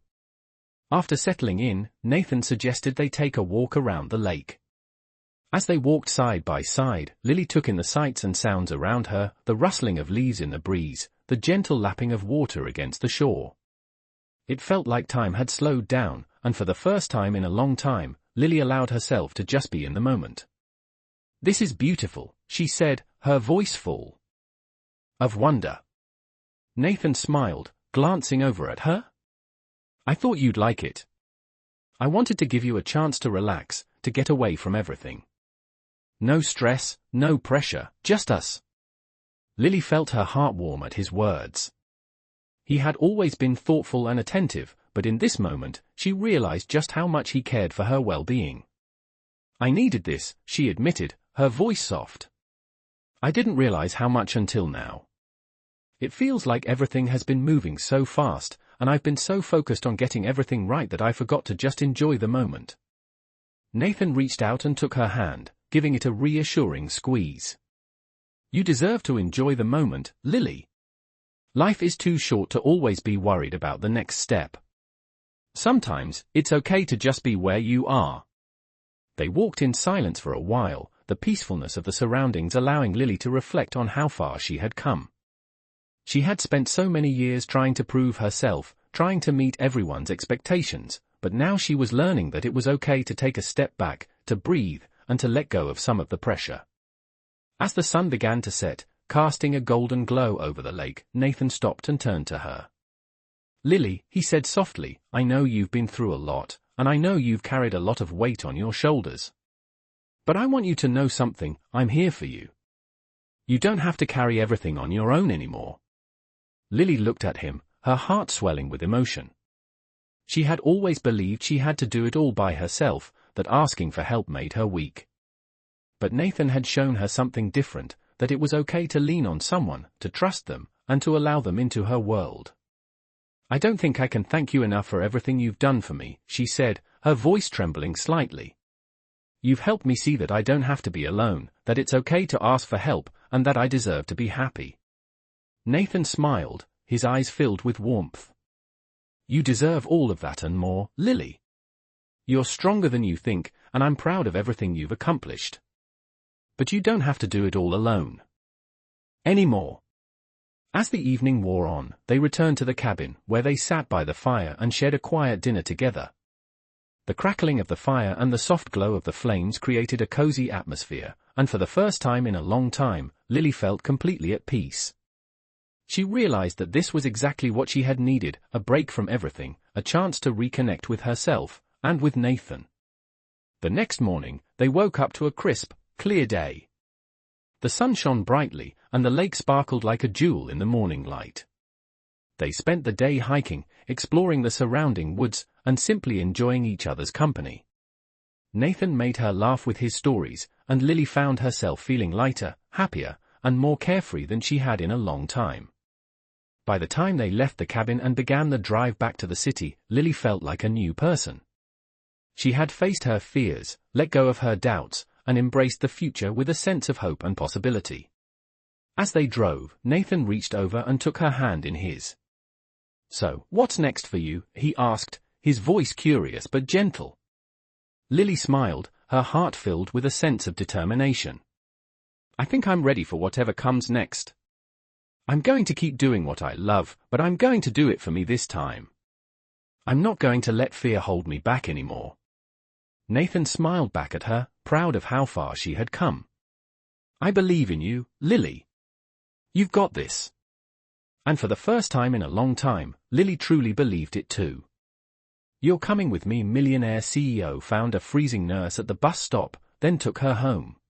After settling in, Nathan suggested they take a walk around the lake. As they walked side by side, Lily took in the sights and sounds around her, the rustling of leaves in the breeze, the gentle lapping of water against the shore. It felt like time had slowed down, and for the first time in a long time, Lily allowed herself to just be in the moment. "This is beautiful," she said, her voice full of wonder. Nathan smiled, glancing over at her. "I thought you'd like it. I wanted to give you a chance to relax, to get away from everything. No stress, no pressure, just us." Lily felt her heart warm at his words. He had always been thoughtful and attentive, but in this moment, she realized just how much he cared for her well-being. "I needed this," she admitted, her voice soft. "I didn't realize how much until now. It feels like everything has been moving so fast, and I've been so focused on getting everything right that I forgot to just enjoy the moment." Nathan reached out and took her hand, giving it a reassuring squeeze. "You deserve to enjoy the moment, Lily. Life is too short to always be worried about the next step. Sometimes, it's okay to just be where you are." They walked in silence for a while, the peacefulness of the surroundings allowing Lily to reflect on how far she had come. She had spent so many years trying to prove herself, trying to meet everyone's expectations, but now she was learning that it was okay to take a step back, to breathe, and to let go of some of the pressure. As the sun began to set, casting a golden glow over the lake, Nathan stopped and turned to her. "Lily," he said softly, "I know you've been through a lot, and I know you've carried a lot of weight on your shoulders. But I want you to know something, I'm here for you. You don't have to carry everything on your own anymore." Lily looked at him, her heart swelling with emotion. She had always believed she had to do it all by herself, that asking for help made her weak. But Nathan had shown her something different, that it was okay to lean on someone, to trust them, and to allow them into her world. "I don't think I can thank you enough for everything you've done for me," she said, her voice trembling slightly. "You've helped me see that I don't have to be alone, that it's okay to ask for help, and that I deserve to be happy." Nathan smiled, his eyes filled with warmth. "You deserve all of that and more, Lily. You're stronger than you think, and I'm proud of everything you've accomplished. But you don't have to do it all alone anymore." As the evening wore on, they returned to the cabin, where they sat by the fire and shared a quiet dinner together. The crackling of the fire and the soft glow of the flames created a cozy atmosphere, and for the first time in a long time, Lily felt completely at peace. She realized that this was exactly what she had needed, a break from everything, a chance to reconnect with herself, and with Nathan. The next morning, they woke up to a crisp, clear day. The sun shone brightly, and the lake sparkled like a jewel in the morning light. They spent the day hiking, exploring the surrounding woods, and simply enjoying each other's company. Nathan made her laugh with his stories, and Lily found herself feeling lighter, happier, and more carefree than she had in a long time. By the time they left the cabin and began the drive back to the city, Lily felt like a new person. She had faced her fears, let go of her doubts, and embraced the future with a sense of hope and possibility. As they drove, Nathan reached over and took her hand in his. "So, what's next for you?" he asked, his voice curious but gentle. Lily smiled, her heart filled with a sense of determination. "I think I'm ready for whatever comes next. I'm going to keep doing what I love, but I'm going to do it for me this time. I'm not going to let fear hold me back anymore." Nathan smiled back at her, proud of how far she had come. "I believe in you, Lily. You've got this." And for the first time in a long time, Lily truly believed it too. "You're coming with me." Millionaire CEO found a freezing nurse at the bus stop, then took her home.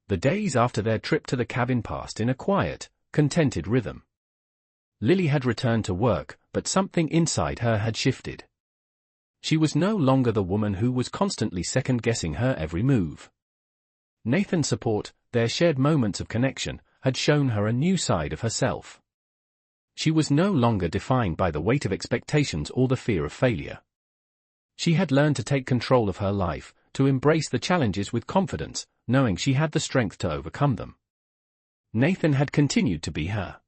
The days after their trip to the cabin passed in a quiet, contented rhythm. Lily had returned to work, but something inside her had shifted. She was no longer the woman who was constantly second-guessing her every move. Nathan's support, their shared moments of connection, had shown her a new side of herself. She was no longer defined by the weight of expectations or the fear of failure. She had learned to take control of her life, to embrace the challenges with confidence, knowing she had the strength to overcome them. Nathan had continued to be her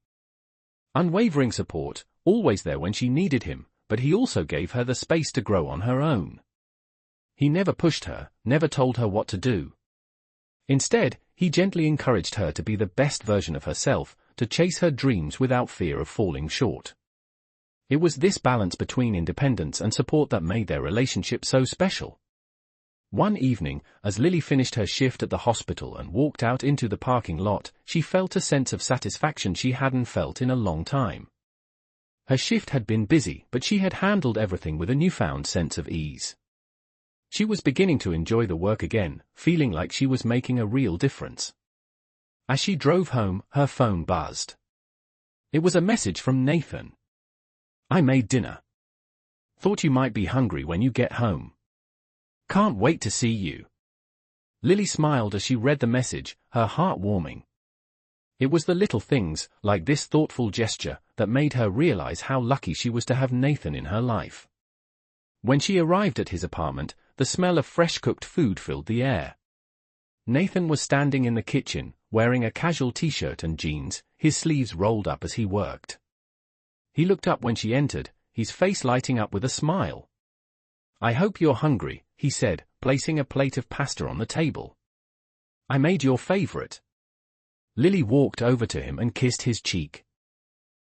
unwavering support, always there when she needed him, but he also gave her the space to grow on her own. He never pushed her, never told her what to do. Instead, he gently encouraged her to be the best version of herself, to chase her dreams without fear of falling short. It was this balance between independence and support that made their relationship so special. One evening, as Lily finished her shift at the hospital and walked out into the parking lot, she felt a sense of satisfaction she hadn't felt in a long time. Her shift had been busy, but she had handled everything with a newfound sense of ease. She was beginning to enjoy the work again, feeling like she was making a real difference. As she drove home, her phone buzzed. It was a message from Nathan. "I made dinner. Thought you might be hungry when you get home. Can't wait to see you." Lily smiled as she read the message, her heart warming. It was the little things, like this thoughtful gesture, that made her realize how lucky she was to have Nathan in her life. When she arrived at his apartment, the smell of fresh-cooked food filled the air. Nathan was standing in the kitchen, wearing a casual t-shirt and jeans, his sleeves rolled up as he worked. He looked up when she entered, his face lighting up with a smile. "I hope you're hungry," he said, placing a plate of pasta on the table. "I made your favorite." Lily walked over to him and kissed his cheek.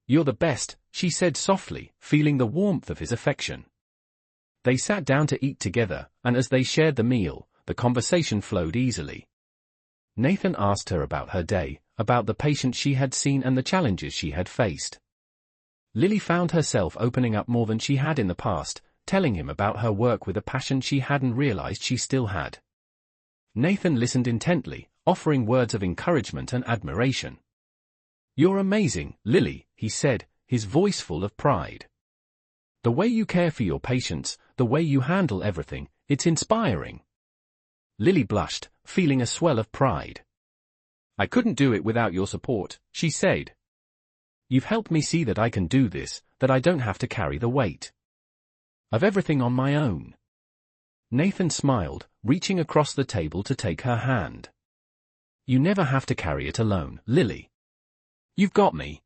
"You're the best," she said softly, feeling the warmth of his affection. They sat down to eat together, and as they shared the meal, the conversation flowed easily. Nathan asked her about her day, about the patients she had seen and the challenges she had faced. Lily found herself opening up more than she had in the past, telling him about her work with a passion she hadn't realized she still had. Nathan listened intently, offering words of encouragement and admiration. "You're amazing, Lily," he said, his voice full of pride. "The way you care for your patients, the way you handle everything, it's inspiring." Lily blushed, feeling a swell of pride. "I couldn't do it without your support," she said. "You've helped me see that I can do this, that I don't have to carry the weight of everything on my own." Nathan smiled, reaching across the table to take her hand. "You never have to carry it alone, Lily. You've got me."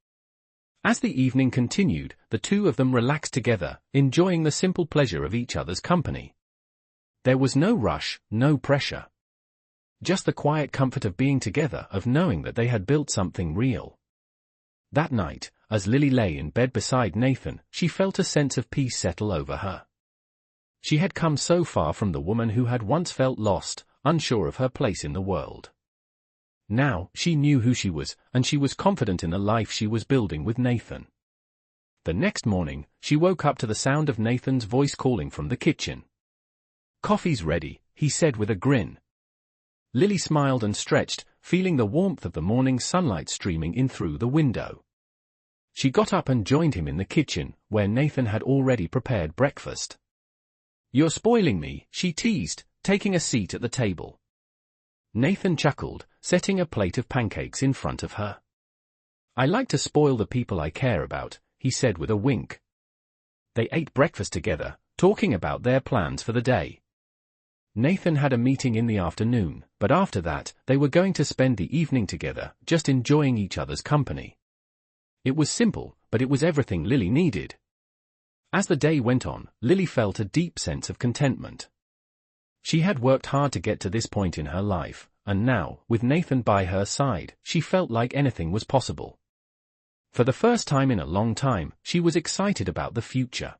As the evening continued, the two of them relaxed together, enjoying the simple pleasure of each other's company. There was no rush, no pressure. Just the quiet comfort of being together, of knowing that they had built something real. That night, as Lily lay in bed beside Nathan, she felt a sense of peace settle over her. She had come so far from the woman who had once felt lost, unsure of her place in the world. Now, she knew who she was, and she was confident in the life she was building with Nathan. The next morning, she woke up to the sound of Nathan's voice calling from the kitchen. "Coffee's ready," he said with a grin. Lily smiled and stretched, feeling the warmth of the morning sunlight streaming in through the window. She got up and joined him in the kitchen, where Nathan had already prepared breakfast. "You're spoiling me," she teased, taking a seat at the table. Nathan chuckled, setting a plate of pancakes in front of her. I like to spoil the people I care about, he said with a wink. They ate breakfast together, talking about their plans for the day. Nathan had a meeting in the afternoon, but after that, they were going to spend the evening together, just enjoying each other's company. It was simple, but it was everything Lily needed. As the day went on, Lily felt a deep sense of contentment. She had worked hard to get to this point in her life, and now, with Nathan by her side, she felt like anything was possible. For the first time in a long time, she was excited about the future.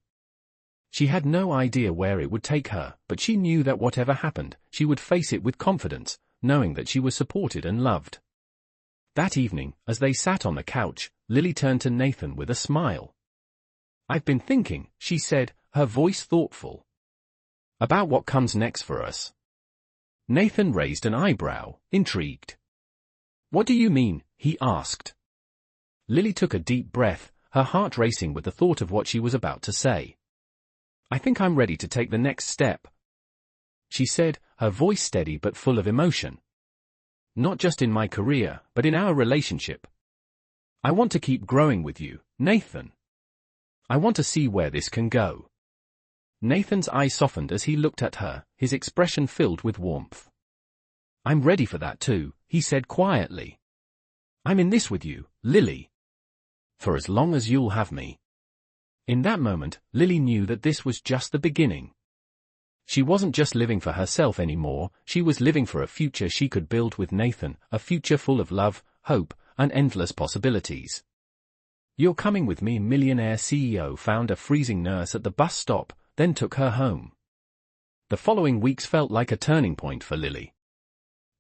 She had no idea where it would take her, but she knew that whatever happened, she would face it with confidence, knowing that she was supported and loved. That evening, as they sat on the couch, Lily turned to Nathan with a smile. "I've been thinking," she said, her voice thoughtful, "about what comes next for us." Nathan raised an eyebrow, intrigued. "What do you mean?" he asked. Lily took a deep breath, her heart racing with the thought of what she was about to say. "I think I'm ready to take the next step," she said, her voice steady but full of emotion. "Not just in my career, but in our relationship. I want to keep growing with you, Nathan. I want to see where this can go." Nathan's eyes softened as he looked at her, his expression filled with warmth. "I'm ready for that too," he said quietly. "I'm in this with you, Lily. For as long as you'll have me." In that moment, Lily knew that this was just the beginning. She wasn't just living for herself anymore, she was living for a future she could build with Nathan, a future full of love, hope, and endless possibilities. "You're coming with me." Millionaire CEO found a freezing nurse at the bus stop, then took her home. The following weeks felt like a turning point for Lily.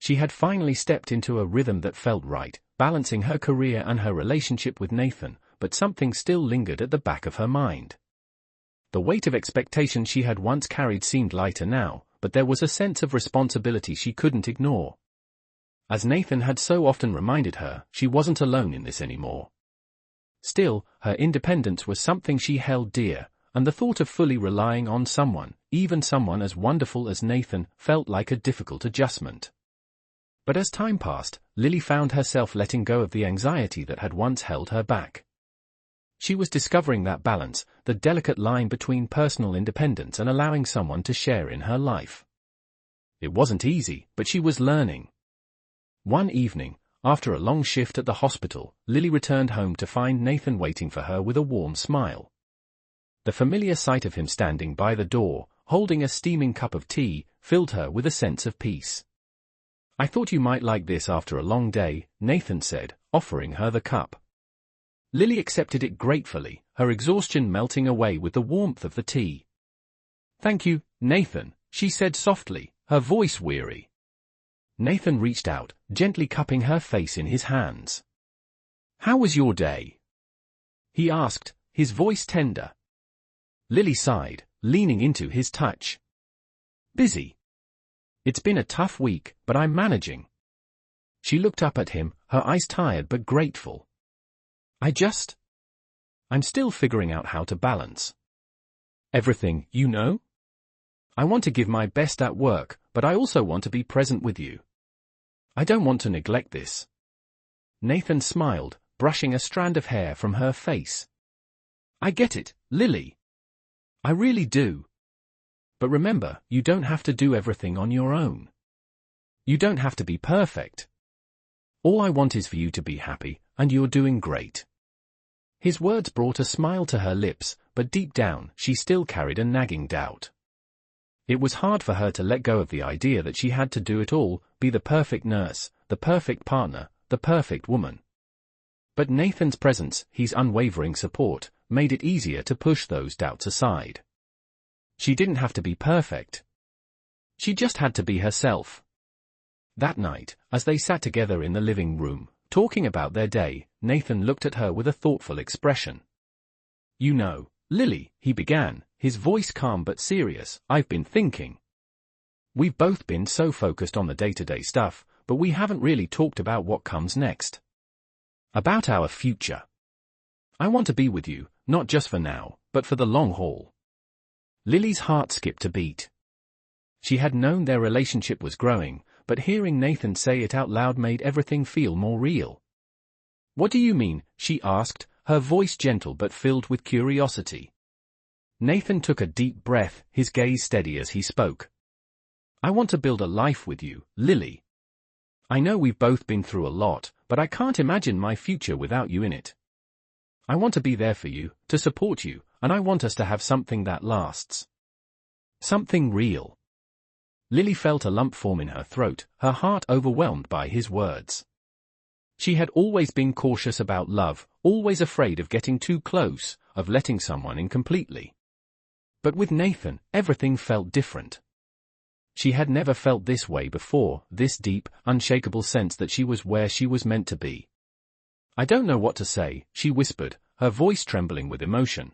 She had finally stepped into a rhythm that felt right, balancing her career and her relationship with Nathan, but something still lingered at the back of her mind. The weight of expectation she had once carried seemed lighter now, but there was a sense of responsibility she couldn't ignore. As Nathan had so often reminded her, she wasn't alone in this anymore. Still, her independence was something she held dear, and the thought of fully relying on someone, even someone as wonderful as Nathan, felt like a difficult adjustment. But as time passed, Lily found herself letting go of the anxiety that had once held her back. She was discovering that balance, the delicate line between personal independence and allowing someone to share in her life. It wasn't easy, but she was learning. One evening, after a long shift at the hospital, Lily returned home to find Nathan waiting for her with a warm smile. The familiar sight of him standing by the door, holding a steaming cup of tea, filled her with a sense of peace. "I thought you might like this after a long day," Nathan said, offering her the cup. Lily accepted it gratefully, her exhaustion melting away with the warmth of the tea. "Thank you, Nathan," she said softly, her voice weary. Nathan reached out, gently cupping her face in his hands. "How was your day?" he asked, his voice tender. Lily sighed, leaning into his touch. "Busy. It's been a tough week, but I'm managing." She looked up at him, her eyes tired but grateful. I'm still figuring out how to balance everything, you know? I want to give my best at work, but I also want to be present with you. I don't want to neglect this." Nathan smiled, brushing a strand of hair from her face. "I get it, Lily. I really do. But remember, you don't have to do everything on your own. You don't have to be perfect. All I want is for you to be happy, and you're doing great." His words brought a smile to her lips, but deep down, she still carried a nagging doubt. It was hard for her to let go of the idea that she had to do it all, be the perfect nurse, the perfect partner, the perfect woman. But Nathan's presence, his unwavering support, made it easier to push those doubts aside. She didn't have to be perfect. She just had to be herself. That night, as they sat together in the living room, talking about their day, Nathan looked at her with a thoughtful expression. "You know, Lily," he began, his voice calm but serious, "I've been thinking. We've both been so focused on the day-to-day stuff, but we haven't really talked about what comes next. About our future. I want to be with you, not just for now, but for the long haul." Lily's heart skipped a beat. She had known their relationship was growing, but hearing Nathan say it out loud made everything feel more real. What do you mean? She asked, her voice gentle but filled with curiosity. Nathan took a deep breath, his gaze steady as he spoke. I want to build a life with you, Lily. I know we've both been through a lot, but I can't imagine my future without you in it. I want to be there for you, to support you, and I want us to have something that lasts. Something real. Lily felt a lump form in her throat, her heart overwhelmed by his words. She had always been cautious about love, always afraid of getting too close, of letting someone in completely. But with Nathan, everything felt different. She had never felt this way before, this deep, unshakable sense that she was where she was meant to be. I don't know what to say, she whispered, her voice trembling with emotion.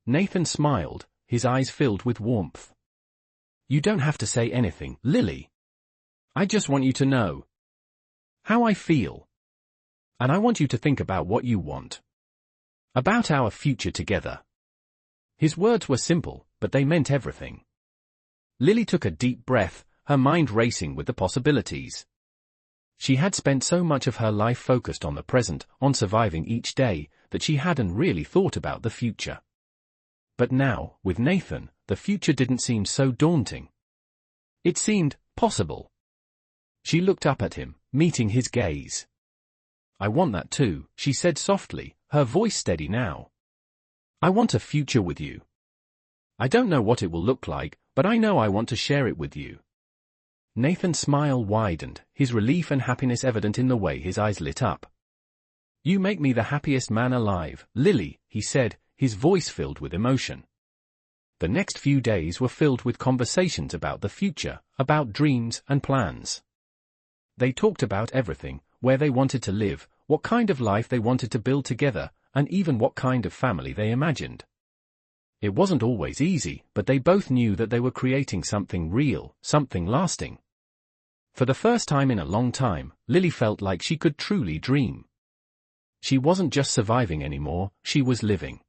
Nathan smiled, his eyes filled with warmth. You don't have to say anything, Lily. I just want you to know how I feel. And I want you to think about what you want. About our future together. His words were simple, but they meant everything. Lily took a deep breath, her mind racing with the possibilities. She had spent so much of her life focused on the present, on surviving each day, that she hadn't really thought about the future. But now, with Nathan, the future didn't seem so daunting. It seemed possible. She looked up at him, meeting his gaze. I want that too, she said softly, her voice steady now. I want a future with you. I don't know what it will look like, but I know I want to share it with you. Nathan's smile widened, his relief and happiness evident in the way his eyes lit up. You make me the happiest man alive, Lily, he said, his voice filled with emotion. The next few days were filled with conversations about the future, about dreams and plans. They talked about everything, where they wanted to live, what kind of life they wanted to build together, and even what kind of family they imagined. It wasn't always easy, but they both knew that they were creating something real, something lasting. For the first time in a long time, Lily felt like she could truly dream. She wasn't just surviving anymore, she was living.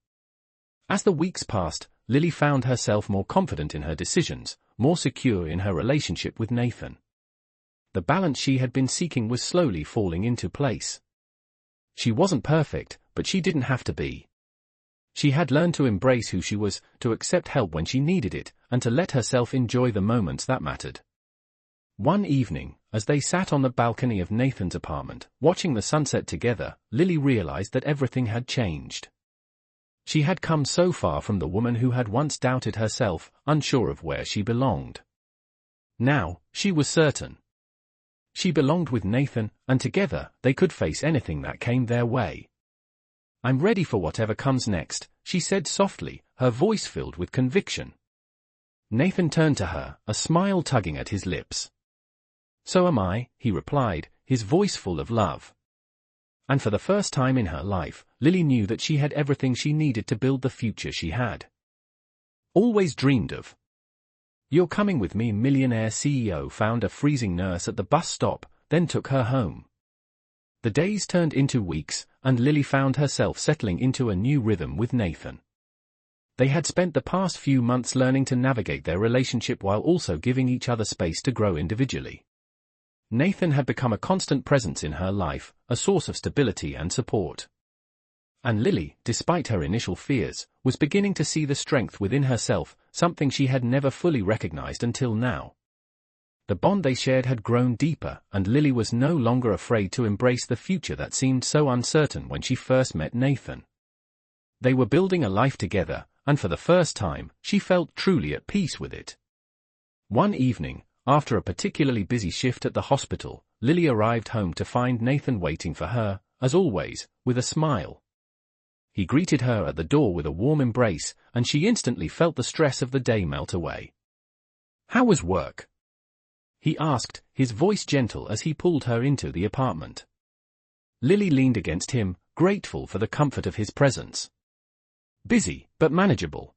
As the weeks passed, Lily found herself more confident in her decisions, more secure in her relationship with Nathan. The balance she had been seeking was slowly falling into place. She wasn't perfect, but she didn't have to be. She had learned to embrace who she was, to accept help when she needed it, and to let herself enjoy the moments that mattered. One evening, as they sat on the balcony of Nathan's apartment, watching the sunset together, Lily realized that everything had changed. She had come so far from the woman who had once doubted herself, unsure of where she belonged. Now, she was certain. She belonged with Nathan, and together, they could face anything that came their way. I'm ready for whatever comes next, she said softly, her voice filled with conviction. Nathan turned to her, a smile tugging at his lips. So am I, he replied, his voice full of love. And for the first time in her life, Lily knew that she had everything she needed to build the future she had always dreamed of. You're coming with me. Millionaire CEO found a freezing nurse at the bus stop, then took her home. The days turned into weeks, and Lily found herself settling into a new rhythm with Nathan. They had spent the past few months learning to navigate their relationship while also giving each other space to grow individually. Nathan had become a constant presence in her life, a source of stability and support. And Lily, despite her initial fears, was beginning to see the strength within herself, something she had never fully recognized until now. The bond they shared had grown deeper, and Lily was no longer afraid to embrace the future that seemed so uncertain when she first met Nathan. They were building a life together, and for the first time, she felt truly at peace with it. One evening, after a particularly busy shift at the hospital, Lily arrived home to find Nathan waiting for her, as always, with a smile. He greeted her at the door with a warm embrace, and she instantly felt the stress of the day melt away. How was work? He asked, his voice gentle as he pulled her into the apartment. Lily leaned against him, grateful for the comfort of his presence. Busy, but manageable.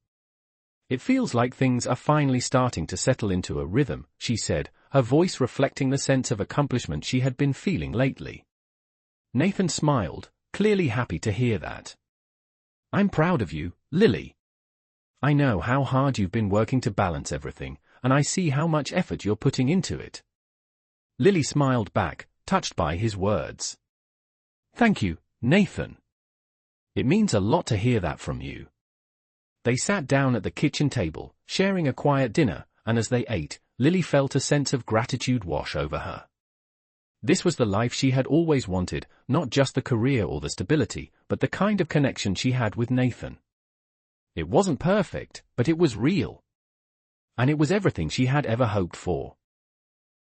It feels like things are finally starting to settle into a rhythm, she said, her voice reflecting the sense of accomplishment she had been feeling lately. Nathan smiled, clearly happy to hear that. I'm proud of you, Lily. I know how hard you've been working to balance everything, and I see how much effort you're putting into it. Lily smiled back, touched by his words. Thank you, Nathan. It means a lot to hear that from you. They sat down at the kitchen table, sharing a quiet dinner, and as they ate, Lily felt a sense of gratitude wash over her. This was the life she had always wanted, not just the career or the stability, but the kind of connection she had with Nathan. It wasn't perfect, but it was real. And it was everything she had ever hoped for.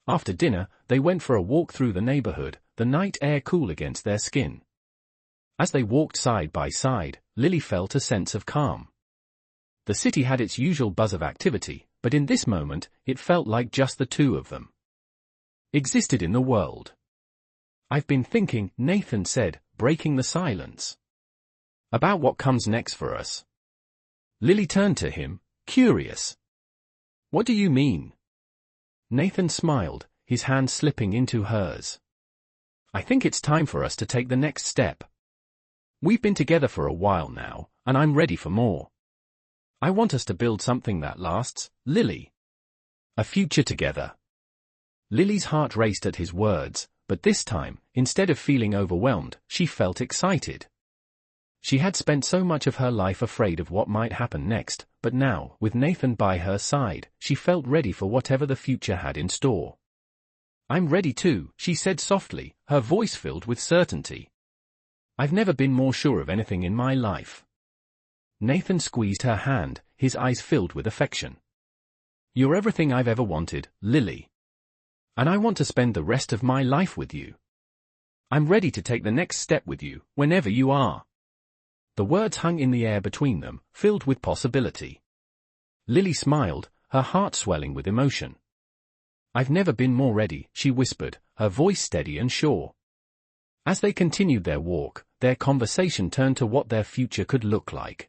After dinner, they went for a walk through the neighborhood, the night air cool against their skin. As they walked side by side, Lily felt a sense of calm. The city had its usual buzz of activity, but in this moment, it felt like just the two of them existed in the world. I've been thinking, Nathan said, breaking the silence. About what comes next for us. Lily turned to him, curious. What do you mean? Nathan smiled, his hand slipping into hers. I think it's time for us to take the next step. We've been together for a while now, and I'm ready for more. I want us to build something that lasts, Lily. A future together. Lily's heart raced at his words, but this time, instead of feeling overwhelmed, she felt excited. She had spent so much of her life afraid of what might happen next, but now, with Nathan by her side, she felt ready for whatever the future had in store. I'm ready too, she said softly, her voice filled with certainty. I've never been more sure of anything in my life. Nathan squeezed her hand, his eyes filled with affection. You're everything I've ever wanted, Lily. And I want to spend the rest of my life with you. I'm ready to take the next step with you, whenever you are. The words hung in the air between them, filled with possibility. Lily smiled, her heart swelling with emotion. I've never been more ready, she whispered, her voice steady and sure. As they continued their walk, their conversation turned to what their future could look like.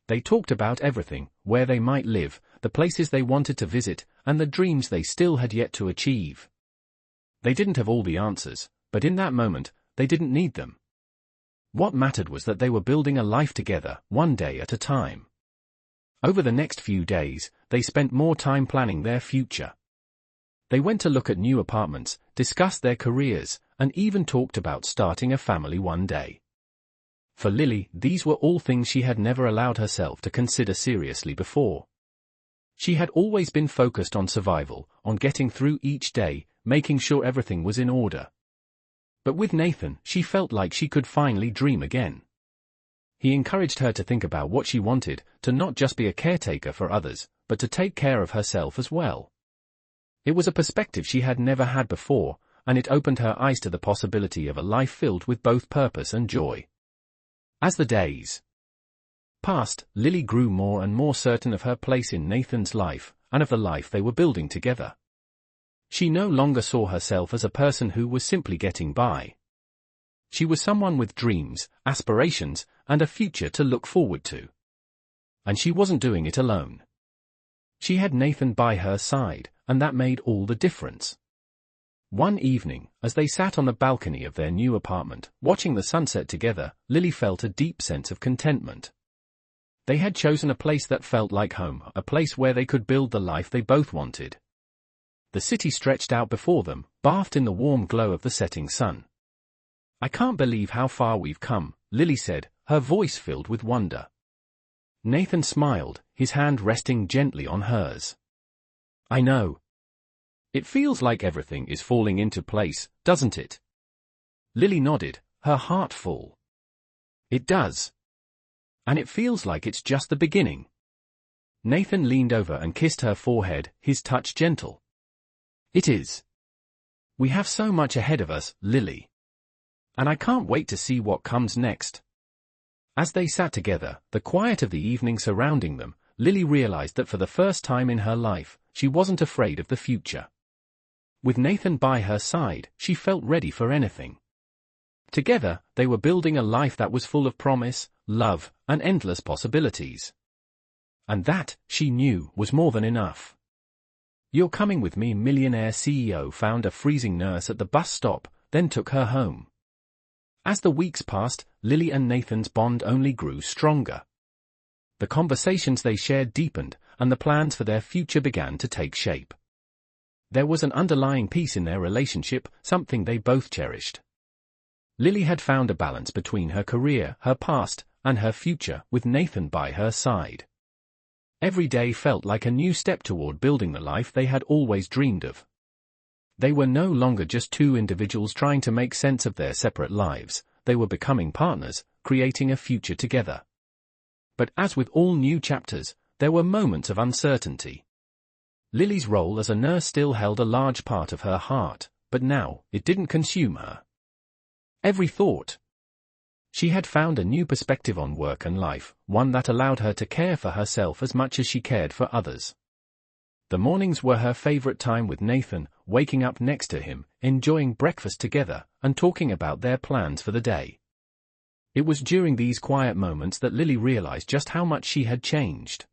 They talked about everything, where they might live, the places they wanted to visit, and the dreams they still had yet to achieve. They didn't have all the answers, but in that moment, they didn't need them. What mattered was that they were building a life together, one day at a time. Over the next few days, they spent more time planning their future. They went to look at new apartments, discussed their careers, and even talked about starting a family one day. For Lily, these were all things she had never allowed herself to consider seriously before. She had always been focused on survival, on getting through each day, making sure everything was in order. But with Nathan, she felt like she could finally dream again. He encouraged her to think about what she wanted, to not just be a caretaker for others, but to take care of herself as well. It was a perspective she had never had before, and it opened her eyes to the possibility of a life filled with both purpose and joy. As the days passed, Lily grew more and more certain of her place in Nathan's life, and of the life they were building together. She no longer saw herself as a person who was simply getting by. She was someone with dreams, aspirations, and a future to look forward to. And she wasn't doing it alone. She had Nathan by her side, and that made all the difference. One evening, as they sat on the balcony of their new apartment, watching the sunset together, Lily felt a deep sense of contentment. They had chosen a place that felt like home, a place where they could build the life they both wanted. The city stretched out before them, bathed in the warm glow of the setting sun. I can't believe how far we've come, Lily said, her voice filled with wonder. Nathan smiled, his hand resting gently on hers. I know. It feels like everything is falling into place, doesn't it? Lily nodded, her heart full. It does. And it feels like it's just the beginning. Nathan leaned over and kissed her forehead, his touch gentle. It is. We have so much ahead of us, Lily. And I can't wait to see what comes next. As they sat together, the quiet of the evening surrounding them, Lily realized that for the first time in her life, she wasn't afraid of the future. With Nathan by her side, she felt ready for anything. Together, they were building a life that was full of promise, love, and endless possibilities. And that, she knew, was more than enough. You're coming with me, Millionaire CEO found a freezing nurse at the bus stop, then took her home. As the weeks passed, Lily and Nathan's bond only grew stronger. The conversations they shared deepened, and the plans for their future began to take shape. There was an underlying peace in their relationship, something they both cherished. Lily had found a balance between her career, her past, and her future, with Nathan by her side. Every day felt like a new step toward building the life they had always dreamed of. They were no longer just two individuals trying to make sense of their separate lives, they were becoming partners, creating a future together. But as with all new chapters, there were moments of uncertainty. Lily's role as a nurse still held a large part of her heart, but now, it didn't consume her. Every thought. She had found a new perspective on work and life, one that allowed her to care for herself as much as she cared for others. The mornings were her favorite time with Nathan, waking up next to him, enjoying breakfast together, and talking about their plans for the day. It was during these quiet moments that Lily realized just how much she had changed.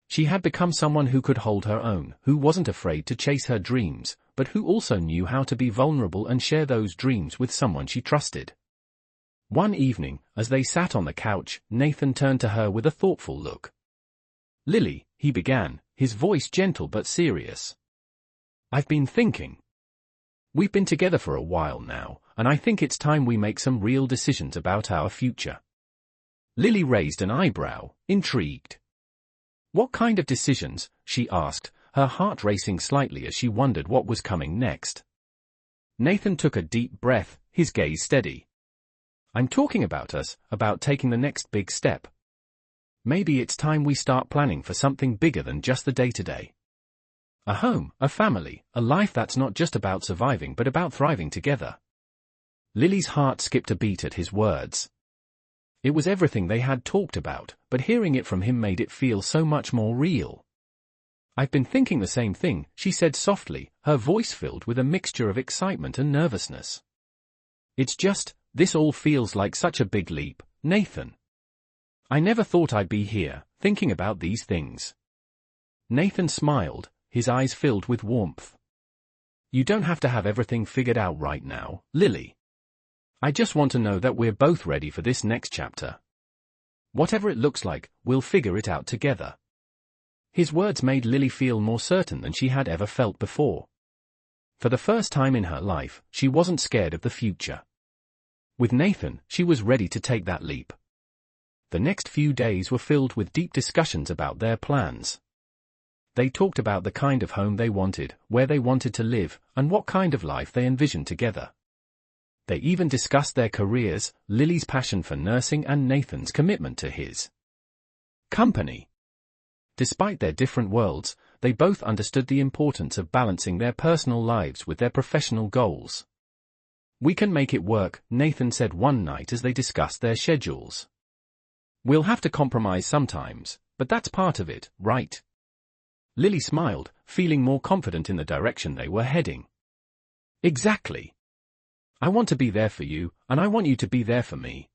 She had become someone who could hold her own, who wasn't afraid to chase her dreams, but who also knew how to be vulnerable and share those dreams with someone she trusted. One evening, as they sat on the couch, Nathan turned to her with a thoughtful look. "Lily," he began, his voice gentle but serious. "I've been thinking. We've been together for a while now, and I think it's time we make some real decisions about our future." Lily raised an eyebrow, intrigued. "What kind of decisions?" she asked, her heart racing slightly as she wondered what was coming next. Nathan took a deep breath, his gaze steady. "I'm talking about us, about taking the next big step. Maybe it's time we start planning for something bigger than just the day-to-day. A home, a family, a life that's not just about surviving but about thriving together." Lily's heart skipped a beat at his words. It was everything they had talked about, but hearing it from him made it feel so much more real. "I've been thinking the same thing," she said softly, her voice filled with a mixture of excitement and nervousness. "It's just, this all feels like such a big leap, Nathan. I never thought I'd be here, thinking about these things." Nathan smiled, his eyes filled with warmth. "You don't have to have everything figured out right now, Lily. I just want to know that we're both ready for this next chapter. Whatever it looks like, we'll figure it out together." His words made Lily feel more certain than she had ever felt before. For the first time in her life, she wasn't scared of the future. With Nathan, she was ready to take that leap. The next few days were filled with deep discussions about their plans. They talked about the kind of home they wanted, where they wanted to live, and what kind of life they envisioned together. They even discussed their careers, Lily's passion for nursing and Nathan's commitment to his company. Despite their different worlds, they both understood the importance of balancing their personal lives with their professional goals. "We can make it work," Nathan said one night as they discussed their schedules. "We'll have to compromise sometimes, but that's part of it, right?" Lily smiled, feeling more confident in the direction they were heading. "Exactly. I want to be there for you, and I want you to be there for me.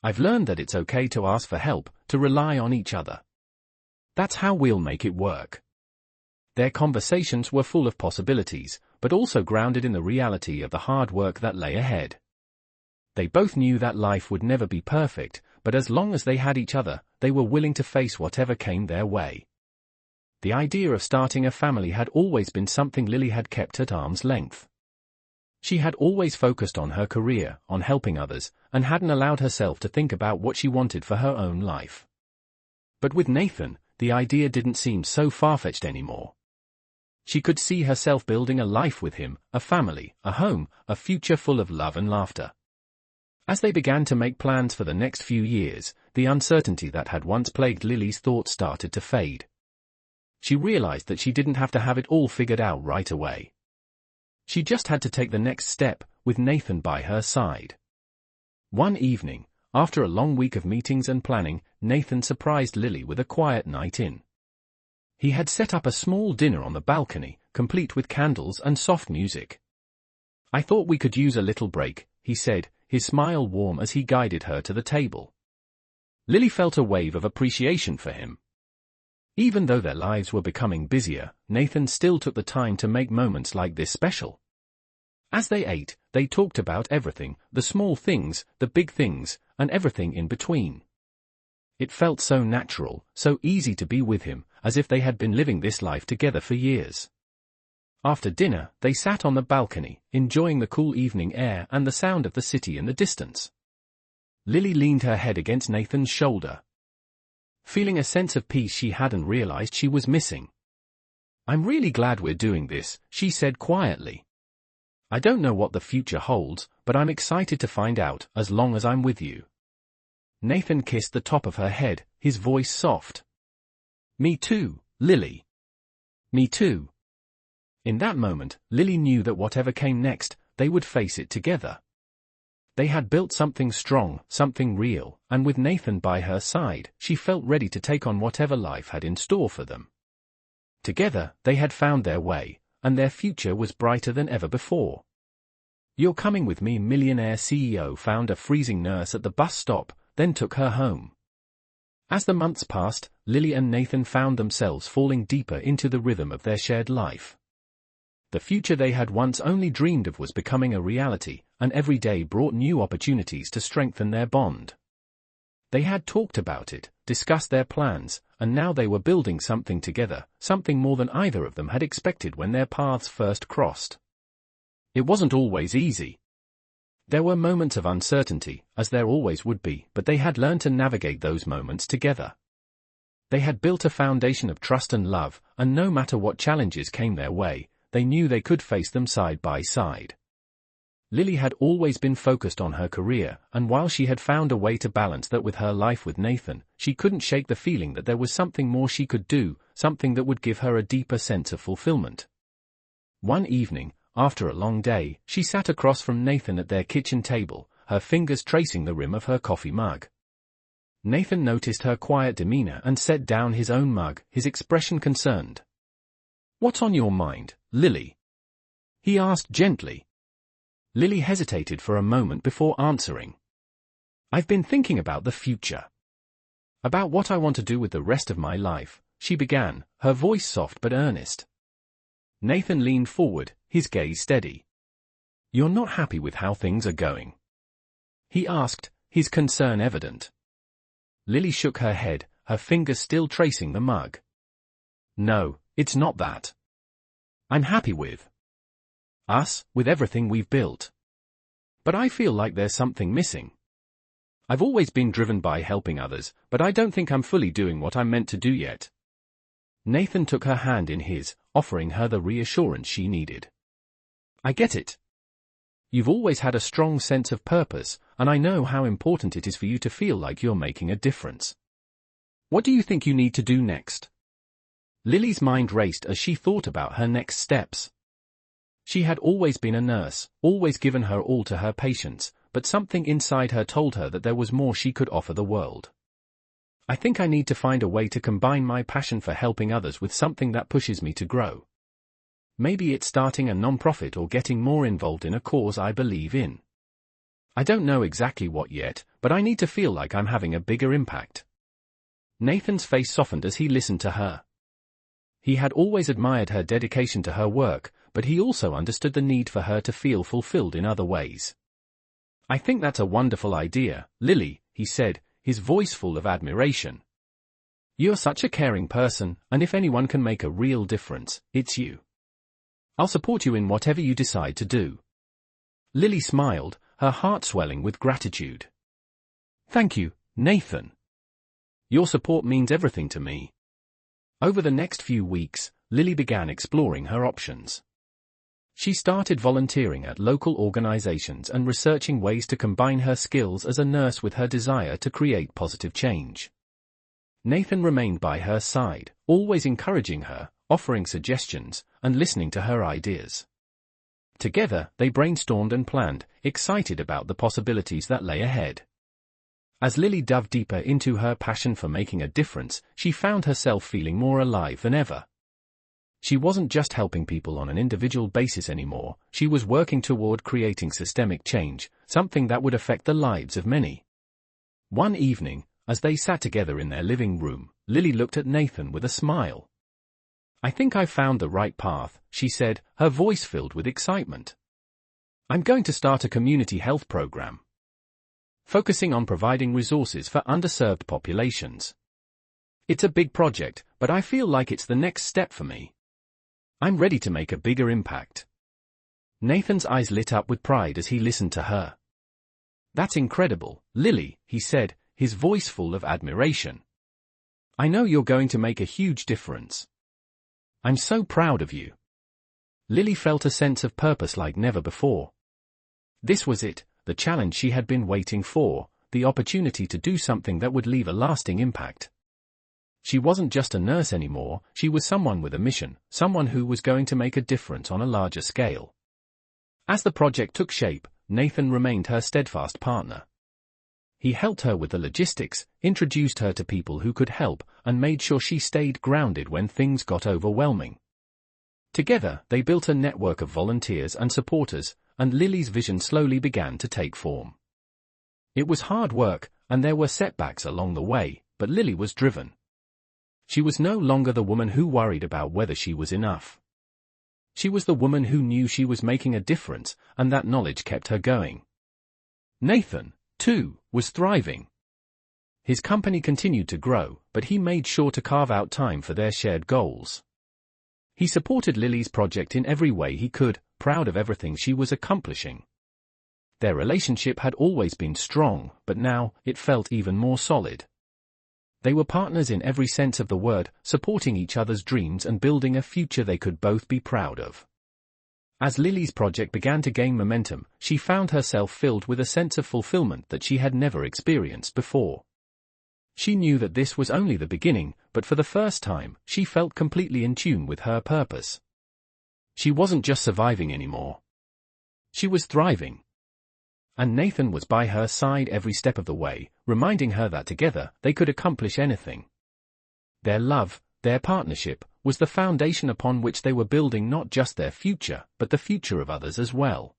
I've learned that it's okay to ask for help, to rely on each other. That's how we'll make it work." Their conversations were full of possibilities, but also grounded in the reality of the hard work that lay ahead. They both knew that life would never be perfect, but as long as they had each other, they were willing to face whatever came their way. The idea of starting a family had always been something Lily had kept at arm's length. She had always focused on her career, on helping others, and hadn't allowed herself to think about what she wanted for her own life. But with Nathan, the idea didn't seem so far-fetched anymore. She could see herself building a life with him, a family, a home, a future full of love and laughter. As they began to make plans for the next few years, the uncertainty that had once plagued Lily's thoughts started to fade. She realized that she didn't have to have it all figured out right away. She just had to take the next step, with Nathan by her side. One evening, after a long week of meetings and planning, Nathan surprised Lily with a quiet night in. He had set up a small dinner on the balcony, complete with candles and soft music. "I thought we could use a little break," he said, his smile warm as he guided her to the table. Lily felt a wave of appreciation for him. Even though their lives were becoming busier, Nathan still took the time to make moments like this special. As they ate, they talked about everything, the small things, the big things, and everything in between. It felt so natural, so easy to be with him, as if they had been living this life together for years. After dinner, they sat on the balcony, enjoying the cool evening air and the sound of the city in the distance. Lily leaned her head against Nathan's shoulder, feeling a sense of peace she hadn't realized she was missing. "I'm really glad we're doing this," she said quietly. "I don't know what the future holds, but I'm excited to find out, as long as I'm with you." Nathan kissed the top of her head, his voice soft. "Me too, Lily. Me too." In that moment, Lily knew that whatever came next, they would face it together. They had built something strong, something real, and with Nathan by her side, she felt ready to take on whatever life had in store for them. Together, they had found their way, and their future was brighter than ever before. "You're coming with me." Millionaire CEO found a freezing nurse at the bus stop, then took her home. As the months passed, Lily and Nathan found themselves falling deeper into the rhythm of their shared life. The future they had once only dreamed of was becoming a reality, and every day brought new opportunities to strengthen their bond. They had talked about it, discussed their plans, and now they were building something together, something more than either of them had expected when their paths first crossed. It wasn't always easy. There were moments of uncertainty, as there always would be, but they had learned to navigate those moments together. They had built a foundation of trust and love, and no matter what challenges came their way, they knew they could face them side by side. Lily had always been focused on her career, and while she had found a way to balance that with her life with Nathan, she couldn't shake the feeling that there was something more she could do, something that would give her a deeper sense of fulfillment. One evening, after a long day, she sat across from Nathan at their kitchen table, her fingers tracing the rim of her coffee mug. Nathan noticed her quiet demeanor and set down his own mug, his expression concerned. "What's on your mind, Lily?" he asked gently. Lily hesitated for a moment before answering. "I've been thinking about the future. About what I want to do with the rest of my life," she began, her voice soft but earnest. Nathan leaned forward, his gaze steady. "You're not happy with how things are going?" he asked, his concern evident. Lily shook her head, her fingers still tracing the mug. "No, it's not that. I'm happy with us, with everything we've built. But I feel like there's something missing. I've always been driven by helping others, but I don't think I'm fully doing what I'm meant to do yet." Nathan took her hand in his, offering her the reassurance she needed. "I get it. You've always had a strong sense of purpose, and I know how important it is for you to feel like you're making a difference. What do you think you need to do next?" Lily's mind raced as she thought about her next steps. She had always been a nurse, always given her all to her patients, but something inside her told her that there was more she could offer the world. "I think I need to find a way to combine my passion for helping others with something that pushes me to grow. Maybe it's starting a non-profit or getting more involved in a cause I believe in. I don't know exactly what yet, but I need to feel like I'm having a bigger impact." Nathan's face softened as he listened to her. He had always admired her dedication to her work, but he also understood the need for her to feel fulfilled in other ways. "I think that's a wonderful idea, Lily," he said, his voice full of admiration. "You're such a caring person, and if anyone can make a real difference, it's you. I'll support you in whatever you decide to do." Lily smiled, her heart swelling with gratitude. "Thank you, Nathan. Your support means everything to me." Over the next few weeks, Lily began exploring her options. She started volunteering at local organizations and researching ways to combine her skills as a nurse with her desire to create positive change. Nathan remained by her side, always encouraging her, offering suggestions, and listening to her ideas. Together, they brainstormed and planned, excited about the possibilities that lay ahead. As Lily dove deeper into her passion for making a difference, she found herself feeling more alive than ever. She wasn't just helping people on an individual basis anymore, she was working toward creating systemic change, something that would affect the lives of many. One evening, as they sat together in their living room, Lily looked at Nathan with a smile. "I think I've found the right path," she said, her voice filled with excitement. "I'm going to start a community health program, focusing on providing resources for underserved populations. It's a big project, but I feel like it's the next step for me." I'm ready to make a bigger impact. Nathan's eyes lit up with pride as he listened to her. That's incredible, Lily, he said, his voice full of admiration. I know you're going to make a huge difference. I'm so proud of you. Lily felt a sense of purpose like never before. This was it, the challenge she had been waiting for, the opportunity to do something that would leave a lasting impact. She wasn't just a nurse anymore, she was someone with a mission, someone who was going to make a difference on a larger scale. As the project took shape, Nathan remained her steadfast partner. He helped her with the logistics, introduced her to people who could help, and made sure she stayed grounded when things got overwhelming. Together, they built a network of volunteers and supporters, and Lily's vision slowly began to take form. It was hard work, and there were setbacks along the way, but Lily was driven. She was no longer the woman who worried about whether she was enough. She was the woman who knew she was making a difference, and that knowledge kept her going. Nathan, too, was thriving. His company continued to grow, but he made sure to carve out time for their shared goals. He supported Lily's project in every way he could, proud of everything she was accomplishing. Their relationship had always been strong, but now, it felt even more solid. They were partners in every sense of the word, supporting each other's dreams and building a future they could both be proud of. As Lily's project began to gain momentum, she found herself filled with a sense of fulfillment that she had never experienced before. She knew that this was only the beginning, but for the first time, she felt completely in tune with her purpose. She wasn't just surviving anymore. She was thriving. And Nathan was by her side every step of the way, reminding her that together, they could accomplish anything. Their love, their partnership, was the foundation upon which they were building not just their future, but the future of others as well.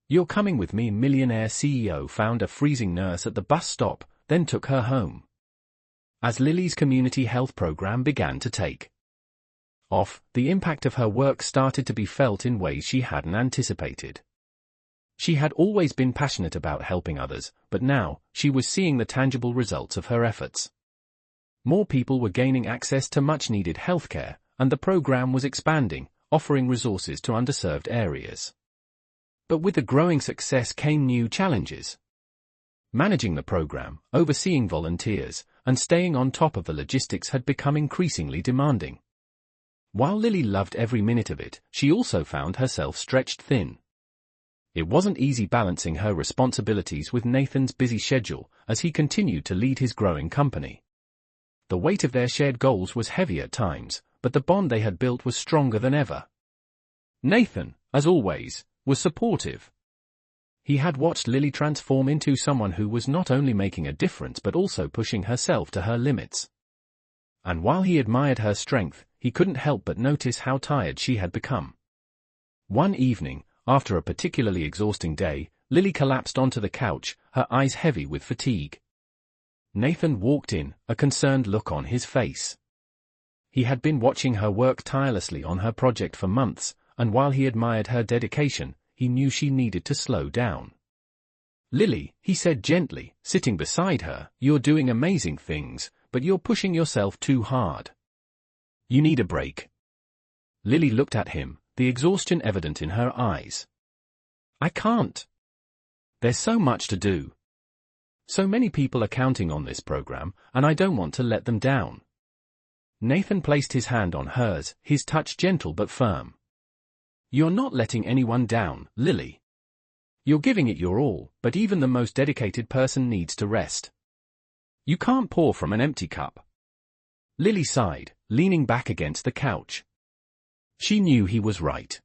You're coming with me. Millionaire CEO found a freezing nurse at the bus stop, then took her home. As Lily's community health program began to take off, the impact of her work started to be felt in ways she hadn't anticipated. She had always been passionate about helping others, but now, she was seeing the tangible results of her efforts. More people were gaining access to much-needed healthcare, and the program was expanding, offering resources to underserved areas. But with the growing success came new challenges. Managing the program, overseeing volunteers, and staying on top of the logistics had become increasingly demanding. While Lily loved every minute of it, she also found herself stretched thin. It wasn't easy balancing her responsibilities with Nathan's busy schedule as he continued to lead his growing company. The weight of their shared goals was heavy at times, but the bond they had built was stronger than ever. Nathan, as always, was supportive. He had watched Lily transform into someone who was not only making a difference but also pushing herself to her limits. And while he admired her strength, he couldn't help but notice how tired she had become. One evening, after a particularly exhausting day, Lily collapsed onto the couch, her eyes heavy with fatigue. Nathan walked in, a concerned look on his face. He had been watching her work tirelessly on her project for months, and while he admired her dedication, he knew she needed to slow down. Lily, he said gently, sitting beside her, you're doing amazing things, but you're pushing yourself too hard. You need a break. Lily looked at him, the exhaustion evident in her eyes. I can't. There's so much to do. So many people are counting on this program, and I don't want to let them down. Nathan placed his hand on hers, his touch gentle but firm. You're not letting anyone down, Lily. You're giving it your all, but even the most dedicated person needs to rest. You can't pour from an empty cup. Lily sighed, leaning back against the couch. She knew he was right.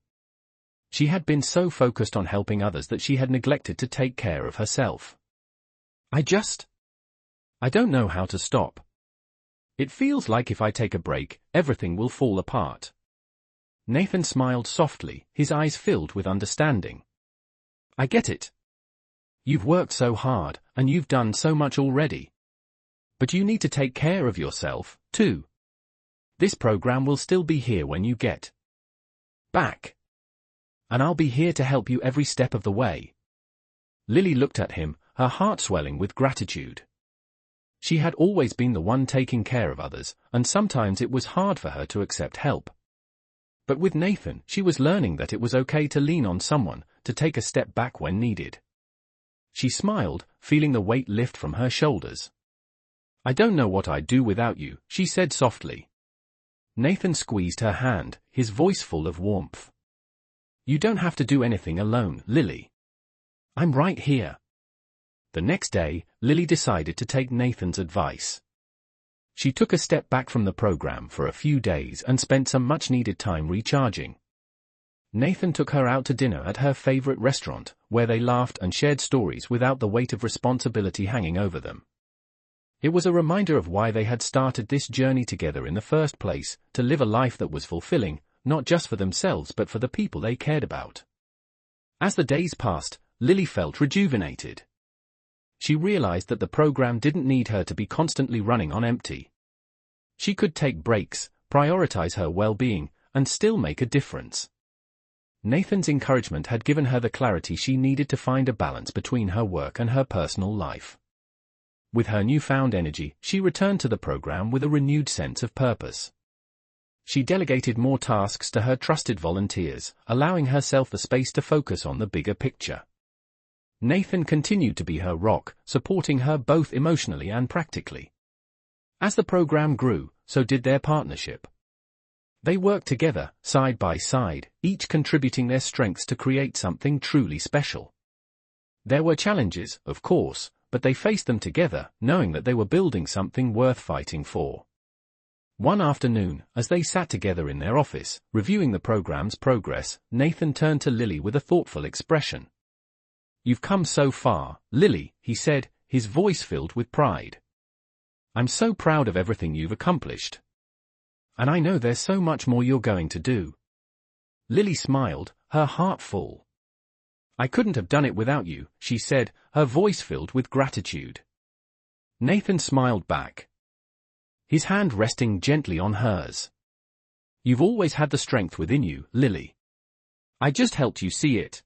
She had been so focused on helping others that she had neglected to take care of herself. I don't know how to stop. It feels like if I take a break, everything will fall apart. Nathan smiled softly, his eyes filled with understanding. I get it. You've worked so hard, and you've done so much already. But you need to take care of yourself, too. This program will still be here when you get back. And I'll be here to help you every step of the way. Lily looked at him, her heart swelling with gratitude. She had always been the one taking care of others, and sometimes it was hard for her to accept help. But with Nathan, she was learning that it was okay to lean on someone, to take a step back when needed. She smiled, feeling the weight lift from her shoulders. "I don't know what I'd do without you," she said softly. Nathan squeezed her hand, his voice full of warmth. "You don't have to do anything alone, Lily. I'm right here." The next day, Lily decided to take Nathan's advice. She took a step back from the program for a few days and spent some much-needed time recharging. Nathan took her out to dinner at her favorite restaurant, where they laughed and shared stories without the weight of responsibility hanging over them. It was a reminder of why they had started this journey together in the first place, to live a life that was fulfilling, not just for themselves but for the people they cared about. As the days passed, Lily felt rejuvenated. She realized that the program didn't need her to be constantly running on empty. She could take breaks, prioritize her well-being, and still make a difference. Nathan's encouragement had given her the clarity she needed to find a balance between her work and her personal life. With her newfound energy, she returned to the program with a renewed sense of purpose. She delegated more tasks to her trusted volunteers, allowing herself the space to focus on the bigger picture. Nathan continued to be her rock, supporting her both emotionally and practically. As the program grew, so did their partnership. They worked together, side by side, each contributing their strengths to create something truly special. There were challenges, of course, but they faced them together, knowing that they were building something worth fighting for. One afternoon, as they sat together in their office, reviewing the program's progress, Nathan turned to Lily with a thoughtful expression. "You've come so far, Lily," he said, his voice filled with pride. "I'm so proud of everything you've accomplished. And I know there's so much more you're going to do." Lily smiled, her heart full. "I couldn't have done it without you," she said, her voice filled with gratitude. Nathan smiled back, his hand resting gently on hers. "You've always had the strength within you, Lily. I just helped you see it."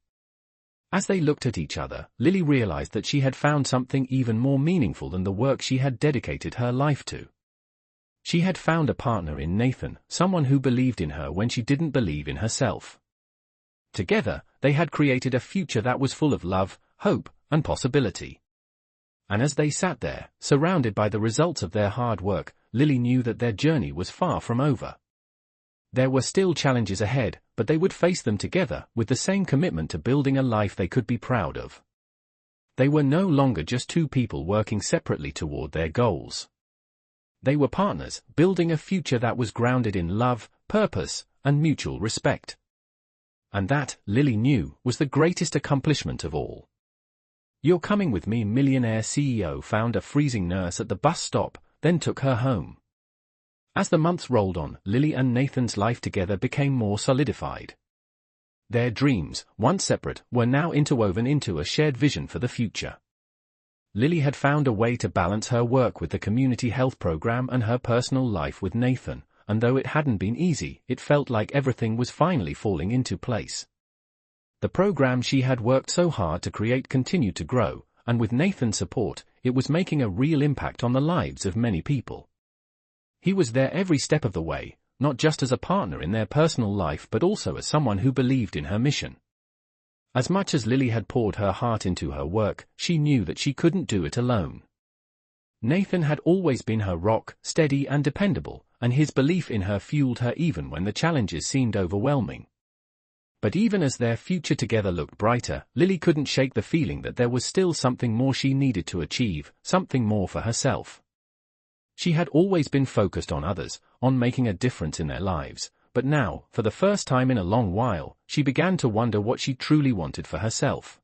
As they looked at each other, Lily realized that she had found something even more meaningful than the work she had dedicated her life to. She had found a partner in Nathan, someone who believed in her when she didn't believe in herself. Together, they had created a future that was full of love, hope, and possibility. And as they sat there, surrounded by the results of their hard work, Lily knew that their journey was far from over. There were still challenges ahead, but they would face them together, with the same commitment to building a life they could be proud of. They were no longer just two people working separately toward their goals. They were partners, building a future that was grounded in love, purpose, and mutual respect. And that, Lily knew, was the greatest accomplishment of all. "You're coming with me." Millionaire CEO found a freezing nurse at the bus stop, then took her home. As the months rolled on, Lily and Nathan's life together became more solidified. Their dreams, once separate, were now interwoven into a shared vision for the future. Lily had found a way to balance her work with the community health program and her personal life with Nathan, and though it hadn't been easy, it felt like everything was finally falling into place. The program she had worked so hard to create continued to grow, and with Nathan's support, it was making a real impact on the lives of many people. He was there every step of the way, not just as a partner in their personal life but also as someone who believed in her mission. As much as Lily had poured her heart into her work, she knew that she couldn't do it alone. Nathan had always been her rock, steady and dependable, and his belief in her fueled her even when the challenges seemed overwhelming. But even as their future together looked brighter, Lily couldn't shake the feeling that there was still something more she needed to achieve, something more for herself. She had always been focused on others, on making a difference in their lives, but now, for the first time in a long while, she began to wonder what she truly wanted for herself.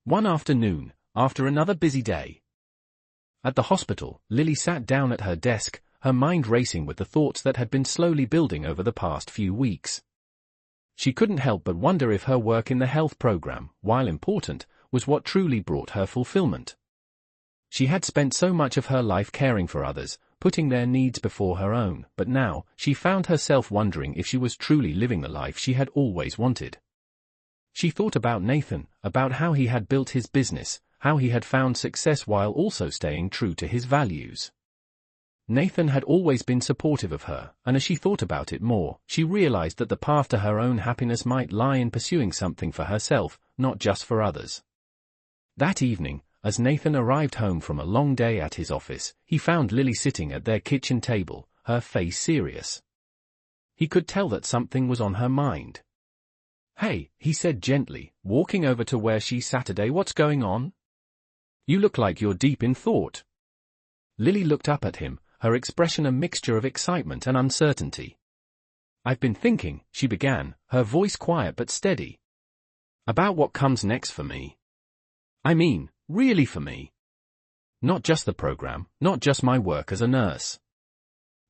One afternoon, after another busy day at the hospital, Lily sat down at her desk, her mind racing with the thoughts that had been slowly building over the past few weeks. She couldn't help but wonder if her work in the health program, while important, was what truly brought her fulfillment. She had spent so much of her life caring for others, putting their needs before her own, but now, she found herself wondering if she was truly living the life she had always wanted. She thought about Nathan, about how he had built his business, how he had found success while also staying true to his values. Nathan had always been supportive of her, and as she thought about it more, she realized that the path to her own happiness might lie in pursuing something for herself, not just for others. That evening, as Nathan arrived home from a long day at his office, he found Lily sitting at their kitchen table, her face serious. He could tell that something was on her mind. "Hey," he said gently, walking over to where she sat. "Today, what's going on? You look like you're deep in thought." Lily looked up at him, her expression a mixture of excitement and uncertainty. "I've been thinking," she began, her voice quiet but steady, "about what comes next for me. I mean, really for me. Not just the program, not just my work as a nurse.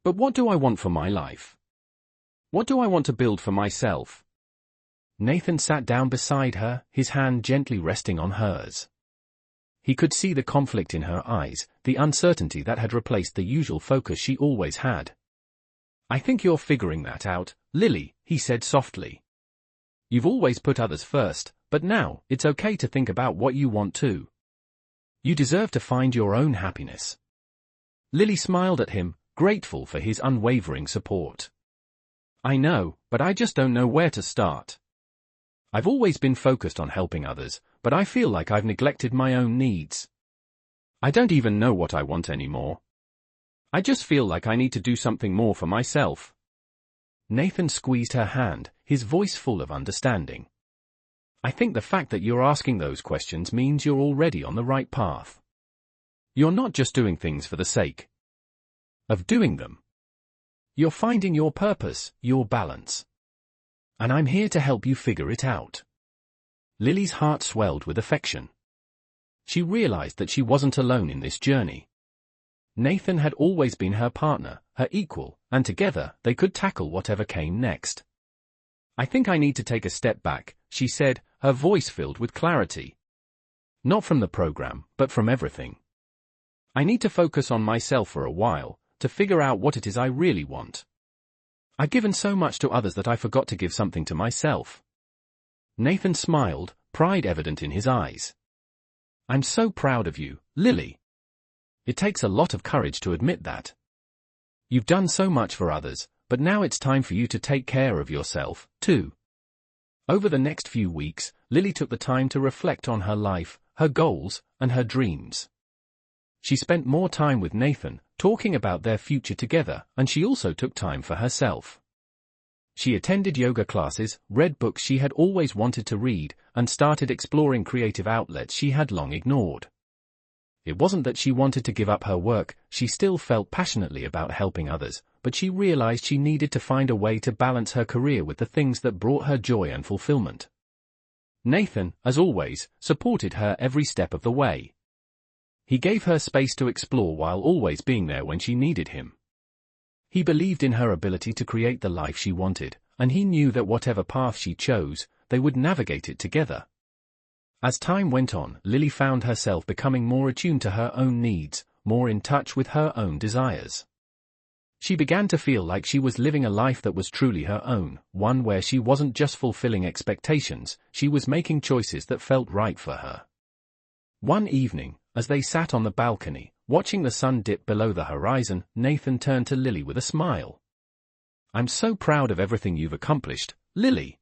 But what do I want for my life? What do I want to build for myself?" Nathan sat down beside her, his hand gently resting on hers. He could see the conflict in her eyes, the uncertainty that had replaced the usual focus she always had. "I think you're figuring that out, Lily," he said softly. "You've always put others first, but now, it's okay to think about what you want too. You deserve to find your own happiness." Lily smiled at him, grateful for his unwavering support. "I know, but I just don't know where to start. I've always been focused on helping others, but I feel like I've neglected my own needs. I don't even know what I want anymore. I just feel like I need to do something more for myself." Nathan squeezed her hand, his voice full of understanding. "I think the fact that you're asking those questions means you're already on the right path. You're not just doing things for the sake of doing them. You're finding your purpose, your balance. And I'm here to help you figure it out." Lily's heart swelled with affection. She realized that she wasn't alone in this journey. Nathan had always been her partner, her equal, and together they could tackle whatever came next. "I think I need to take a step back," she said, her voice filled with clarity. "Not from the program, but from everything. I need to focus on myself for a while, to figure out what it is I really want. I've given so much to others that I forgot to give something to myself." Nathan smiled, pride evident in his eyes. "I'm so proud of you, Lily. It takes a lot of courage to admit that. You've done so much for others, but now it's time for you to take care of yourself, too." Over the next few weeks, Lily took the time to reflect on her life, her goals, and her dreams. She spent more time with Nathan, talking about their future together, and she also took time for herself. She attended yoga classes, read books she had always wanted to read, and started exploring creative outlets she had long ignored. It wasn't that she wanted to give up her work, she still felt passionately about helping others, but she realized she needed to find a way to balance her career with the things that brought her joy and fulfillment. Nathan, as always, supported her every step of the way. He gave her space to explore while always being there when she needed him. He believed in her ability to create the life she wanted, and he knew that whatever path she chose, they would navigate it together. As time went on, Lily found herself becoming more attuned to her own needs, more in touch with her own desires. She began to feel like she was living a life that was truly her own, one where she wasn't just fulfilling expectations, she was making choices that felt right for her. One evening, as they sat on the balcony, watching the sun dip below the horizon, Nathan turned to Lily with a smile. "I'm so proud of everything you've accomplished, Lily.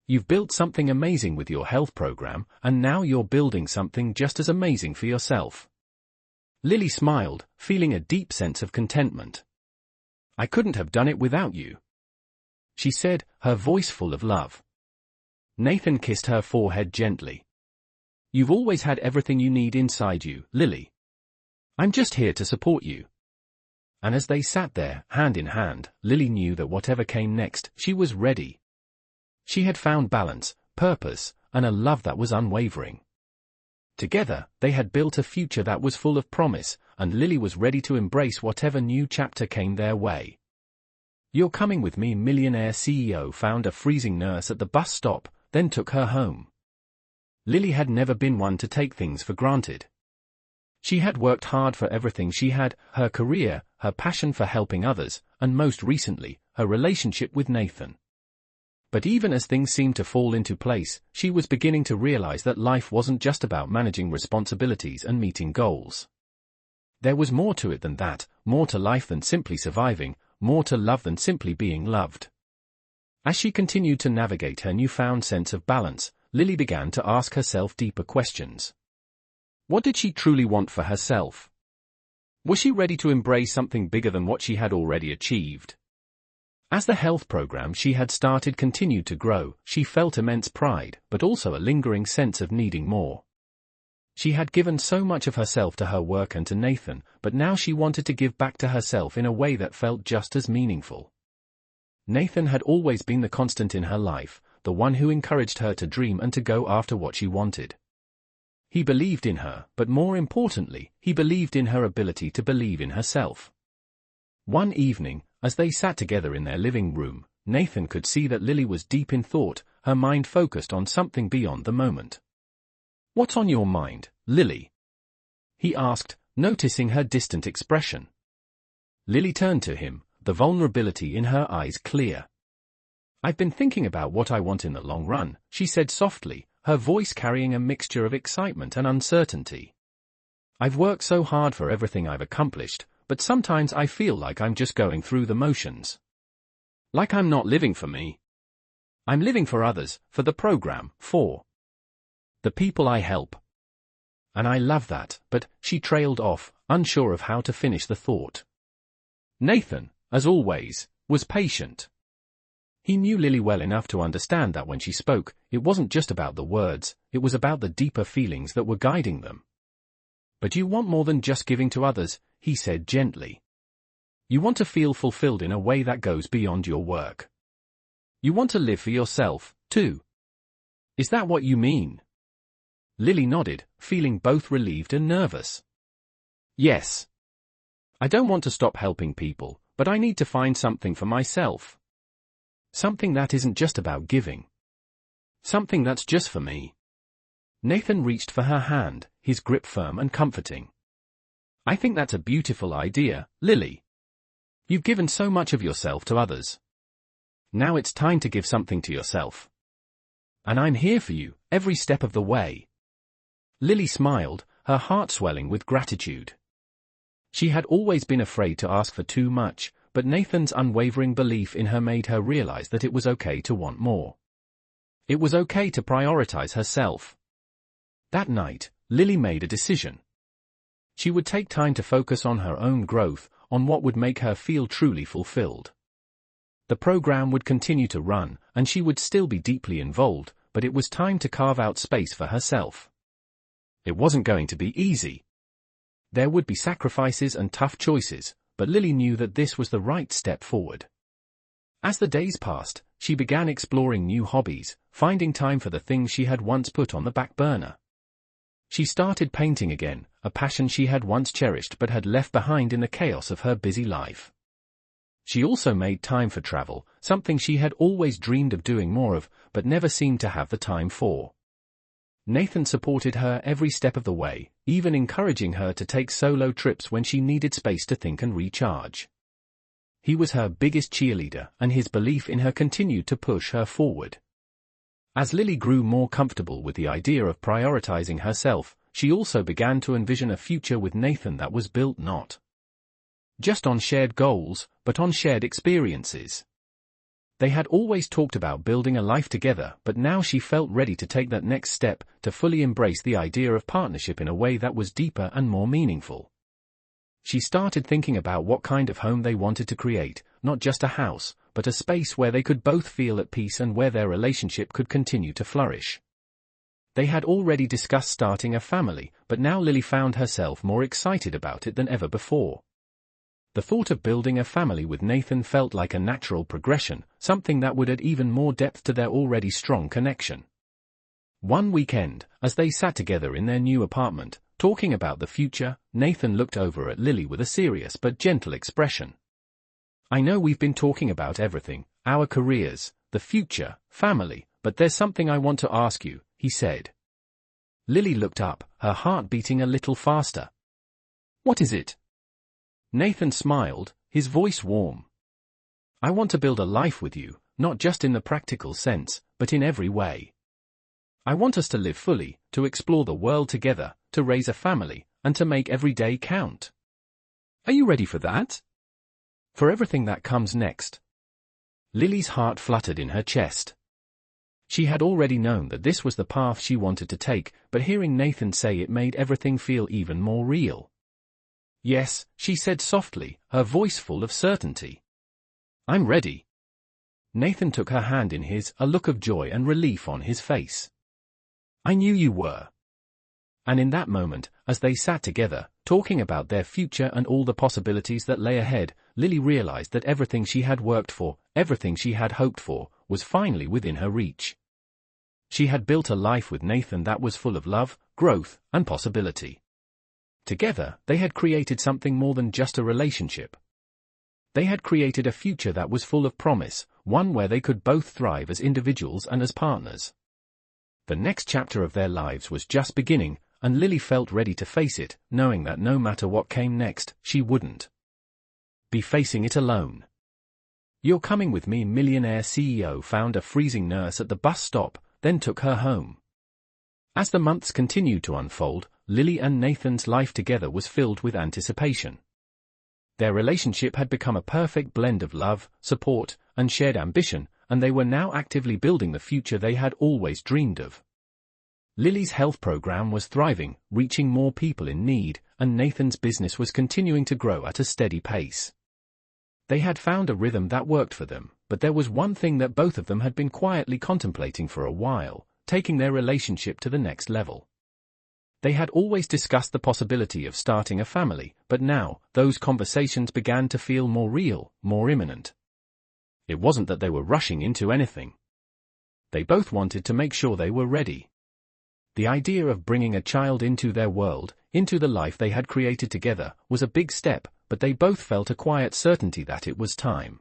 You've built something amazing with your health program, and now you're building something just as amazing for yourself." Lily smiled, feeling a deep sense of contentment. "I couldn't have done it without you," she said, her voice full of love. Nathan kissed her forehead gently. "You've always had everything you need inside you, Lily. I'm just here to support you." And as they sat there, hand in hand, Lily knew that whatever came next, she was ready. She had found balance, purpose, and a love that was unwavering. Together, they had built a future that was full of promise, and Lily was ready to embrace whatever new chapter came their way. "You're coming with me." Millionaire CEO found a freezing nurse at the bus stop, then took her home. Lily had never been one to take things for granted. She had worked hard for everything she had, her career, her passion for helping others, and most recently, her relationship with Nathan. But even as things seemed to fall into place, she was beginning to realize that life wasn't just about managing responsibilities and meeting goals. There was more to it than that, more to life than simply surviving, more to love than simply being loved. As she continued to navigate her newfound sense of balance, Lily began to ask herself deeper questions. What did she truly want for herself? Was she ready to embrace something bigger than what she had already achieved? As the health program she had started continued to grow, she felt immense pride, but also a lingering sense of needing more. She had given so much of herself to her work and to Nathan, but now she wanted to give back to herself in a way that felt just as meaningful. Nathan had always been the constant in her life, the one who encouraged her to dream and to go after what she wanted. He believed in her, but more importantly, he believed in her ability to believe in herself. One evening, as they sat together in their living room, Nathan could see that Lily was deep in thought, her mind focused on something beyond the moment. "What's on your mind, Lily?" he asked, noticing her distant expression. Lily turned to him, the vulnerability in her eyes clear. "I've been thinking about what I want in the long run," she said softly, her voice carrying a mixture of excitement and uncertainty. "I've worked so hard for everything I've accomplished, but sometimes I feel like I'm just going through the motions. Like I'm not living for me. I'm living for others, for the program, for the people I help. And I love that," but she trailed off, unsure of how to finish the thought. Nathan, as always, was patient. He knew Lily well enough to understand that when she spoke, it wasn't just about the words, it was about the deeper feelings that were guiding them. "But you want more than just giving to others," he said gently. "You want to feel fulfilled in a way that goes beyond your work. You want to live for yourself, too. Is that what you mean?" Lily nodded, feeling both relieved and nervous. "Yes. I don't want to stop helping people, but I need to find something for myself. Something that isn't just about giving. Something that's just for me." Nathan reached for her hand, his grip firm and comforting. "I think that's a beautiful idea, Lily. You've given so much of yourself to others. Now it's time to give something to yourself. And I'm here for you, every step of the way." Lily smiled, her heart swelling with gratitude. She had always been afraid to ask for too much, but Nathan's unwavering belief in her made her realize that it was okay to want more. It was okay to prioritize herself. That night, Lily made a decision. She would take time to focus on her own growth, on what would make her feel truly fulfilled. The program would continue to run, and she would still be deeply involved, but it was time to carve out space for herself. It wasn't going to be easy. There would be sacrifices and tough choices, but Lily knew that this was the right step forward. As the days passed, she began exploring new hobbies, finding time for the things she had once put on the back burner. She started painting again, a passion she had once cherished but had left behind in the chaos of her busy life. She also made time for travel, something she had always dreamed of doing more of, but never seemed to have the time for. Nathan supported her every step of the way, even encouraging her to take solo trips when she needed space to think and recharge. He was her biggest cheerleader, and his belief in her continued to push her forward. As Lily grew more comfortable with the idea of prioritizing herself, she also began to envision a future with Nathan that was built not just on shared goals, but on shared experiences. They had always talked about building a life together, but now she felt ready to take that next step, to fully embrace the idea of partnership in a way that was deeper and more meaningful. She started thinking about what kind of home they wanted to create, not just a house, but a space where they could both feel at peace and where their relationship could continue to flourish. They had already discussed starting a family, but now Lily found herself more excited about it than ever before. The thought of building a family with Nathan felt like a natural progression, something that would add even more depth to their already strong connection. One weekend, as they sat together in their new apartment, talking about the future, Nathan looked over at Lily with a serious but gentle expression. "I know we've been talking about everything, our careers, the future, family, but there's something I want to ask you," he said. Lily looked up, her heart beating a little faster. "What is it?" Nathan smiled, his voice warm. "I want to build a life with you, not just in the practical sense, but in every way. I want us to live fully, to explore the world together, to raise a family, and to make every day count. Are you ready for that? For everything that comes next. Lily's heart fluttered in her chest. She had already known that this was the path she wanted to take, but hearing Nathan say it made everything feel even more real. Yes, she said softly, her voice full of certainty. I'm ready. Nathan took her hand in his, a look of joy and relief on his face. I knew you were. And in that moment, as they sat together, talking about their future and all the possibilities that lay ahead, Lily realized that everything she had worked for, everything she had hoped for, was finally within her reach. She had built a life with Nathan that was full of love, growth, and possibility. Together, they had created something more than just a relationship. They had created a future that was full of promise, one where they could both thrive as individuals and as partners. The next chapter of their lives was just beginning, and Lily felt ready to face it, knowing that no matter what came next, she wouldn't be facing it alone. You're coming with me. Millionaire CEO found a freezing nurse at the bus stop, then took her home. As the months continued to unfold, Lily and Nathan's life together was filled with anticipation. Their relationship had become a perfect blend of love, support, and shared ambition, and they were now actively building the future they had always dreamed of. Lily's health program was thriving, reaching more people in need, and Nathan's business was continuing to grow at a steady pace. They had found a rhythm that worked for them, but there was one thing that both of them had been quietly contemplating for a while, taking their relationship to the next level. They had always discussed the possibility of starting a family, but now, those conversations began to feel more real, more imminent. It wasn't that they were rushing into anything. They both wanted to make sure they were ready. The idea of bringing a child into their world, into the life they had created together, was a big step, but they both felt a quiet certainty that it was time.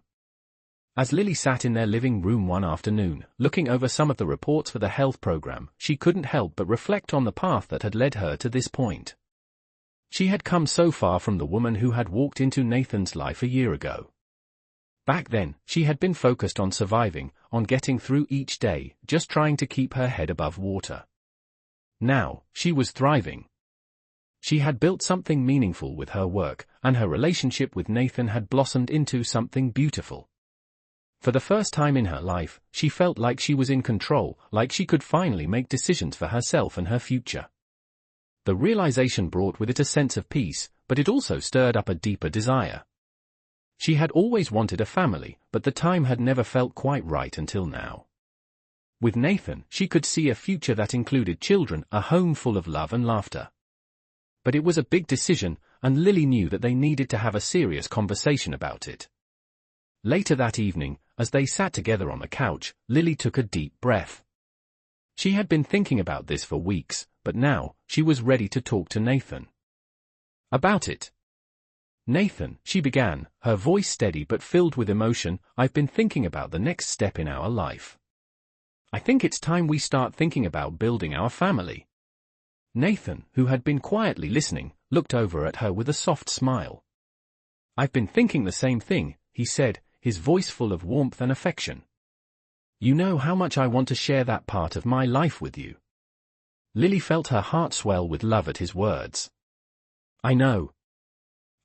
As Lily sat in their living room one afternoon, looking over some of the reports for the health program, she couldn't help but reflect on the path that had led her to this point. She had come so far from the woman who had walked into Nathan's life a year ago. Back then, she had been focused on surviving, on getting through each day, just trying to keep her head above water. Now, she was thriving. She had built something meaningful with her work, and her relationship with Nathan had blossomed into something beautiful. For the first time in her life, she felt like she was in control, like she could finally make decisions for herself and her future. The realization brought with it a sense of peace, but it also stirred up a deeper desire. She had always wanted a family, but the time had never felt quite right until now. With Nathan, she could see a future that included children, a home full of love and laughter. But it was a big decision, and Lily knew that they needed to have a serious conversation about it. Later that evening, as they sat together on the couch, Lily took a deep breath. She had been thinking about this for weeks, but now, she was ready to talk to Nathan about it. Nathan, she began, her voice steady but filled with emotion, I've been thinking about the next step in our life. I think it's time we start thinking about building our family. Nathan, who had been quietly listening, looked over at her with a soft smile. I've been thinking the same thing, he said, his voice full of warmth and affection. You know how much I want to share that part of my life with you. Lily felt her heart swell with love at his words. I know.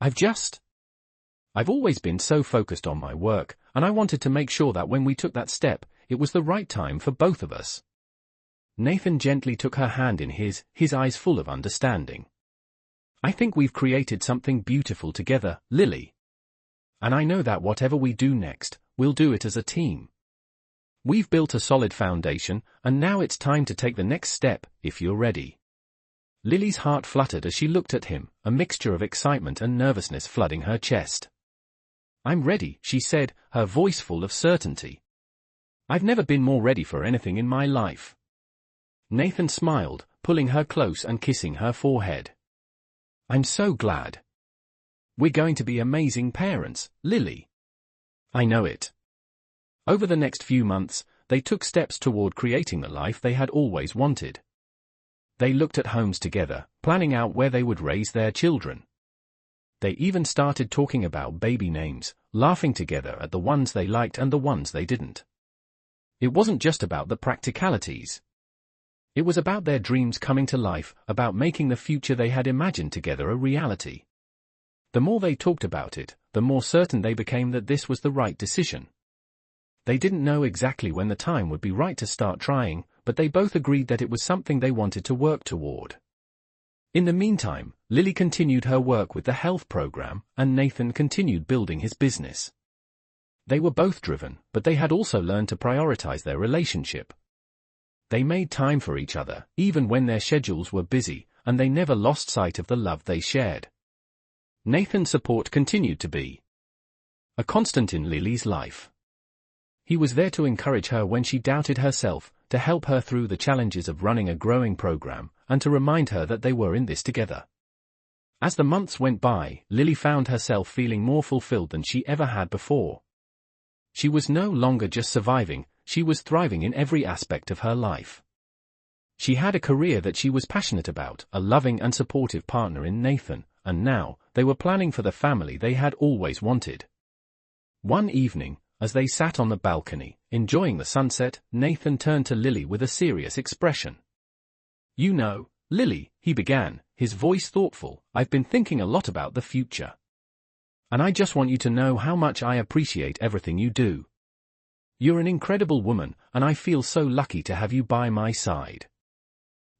I've always been so focused on my work, and I wanted to make sure that when we took that step, it was the right time for both of us. Nathan gently took her hand in his eyes full of understanding. I think we've created something beautiful together, Lily. And I know that whatever we do next, we'll do it as a team. We've built a solid foundation, and now it's time to take the next step, if you're ready. Lily's heart fluttered as she looked at him, a mixture of excitement and nervousness flooding her chest. I'm ready, she said, her voice full of certainty. I've never been more ready for anything in my life. Nathan smiled, pulling her close and kissing her forehead. I'm so glad. We're going to be amazing parents, Lily. I know it. Over the next few months, they took steps toward creating the life they had always wanted. They looked at homes together, planning out where they would raise their children. They even started talking about baby names, laughing together at the ones they liked and the ones they didn't. It wasn't just about the practicalities. It was about their dreams coming to life, about making the future they had imagined together a reality. The more they talked about it, the more certain they became that this was the right decision. They didn't know exactly when the time would be right to start trying, but they both agreed that it was something they wanted to work toward. In the meantime, Lily continued her work with the health program, and Nathan continued building his business. They were both driven, but they had also learned to prioritize their relationship. They made time for each other, even when their schedules were busy, and they never lost sight of the love they shared. Nathan's support continued to be a constant in Lily's life. He was there to encourage her when she doubted herself, to help her through the challenges of running a growing program, and to remind her that they were in this together. As the months went by, Lily found herself feeling more fulfilled than she ever had before. She was no longer just surviving, she was thriving in every aspect of her life. She had a career that she was passionate about, a loving and supportive partner in Nathan, and now, they were planning for the family they had always wanted. One evening, as they sat on the balcony, enjoying the sunset, Nathan turned to Lily with a serious expression. "You know, Lily," he began, his voice thoughtful, "I've been thinking a lot about the future. And I just want you to know how much I appreciate everything you do. You're an incredible woman, and I feel so lucky to have you by my side."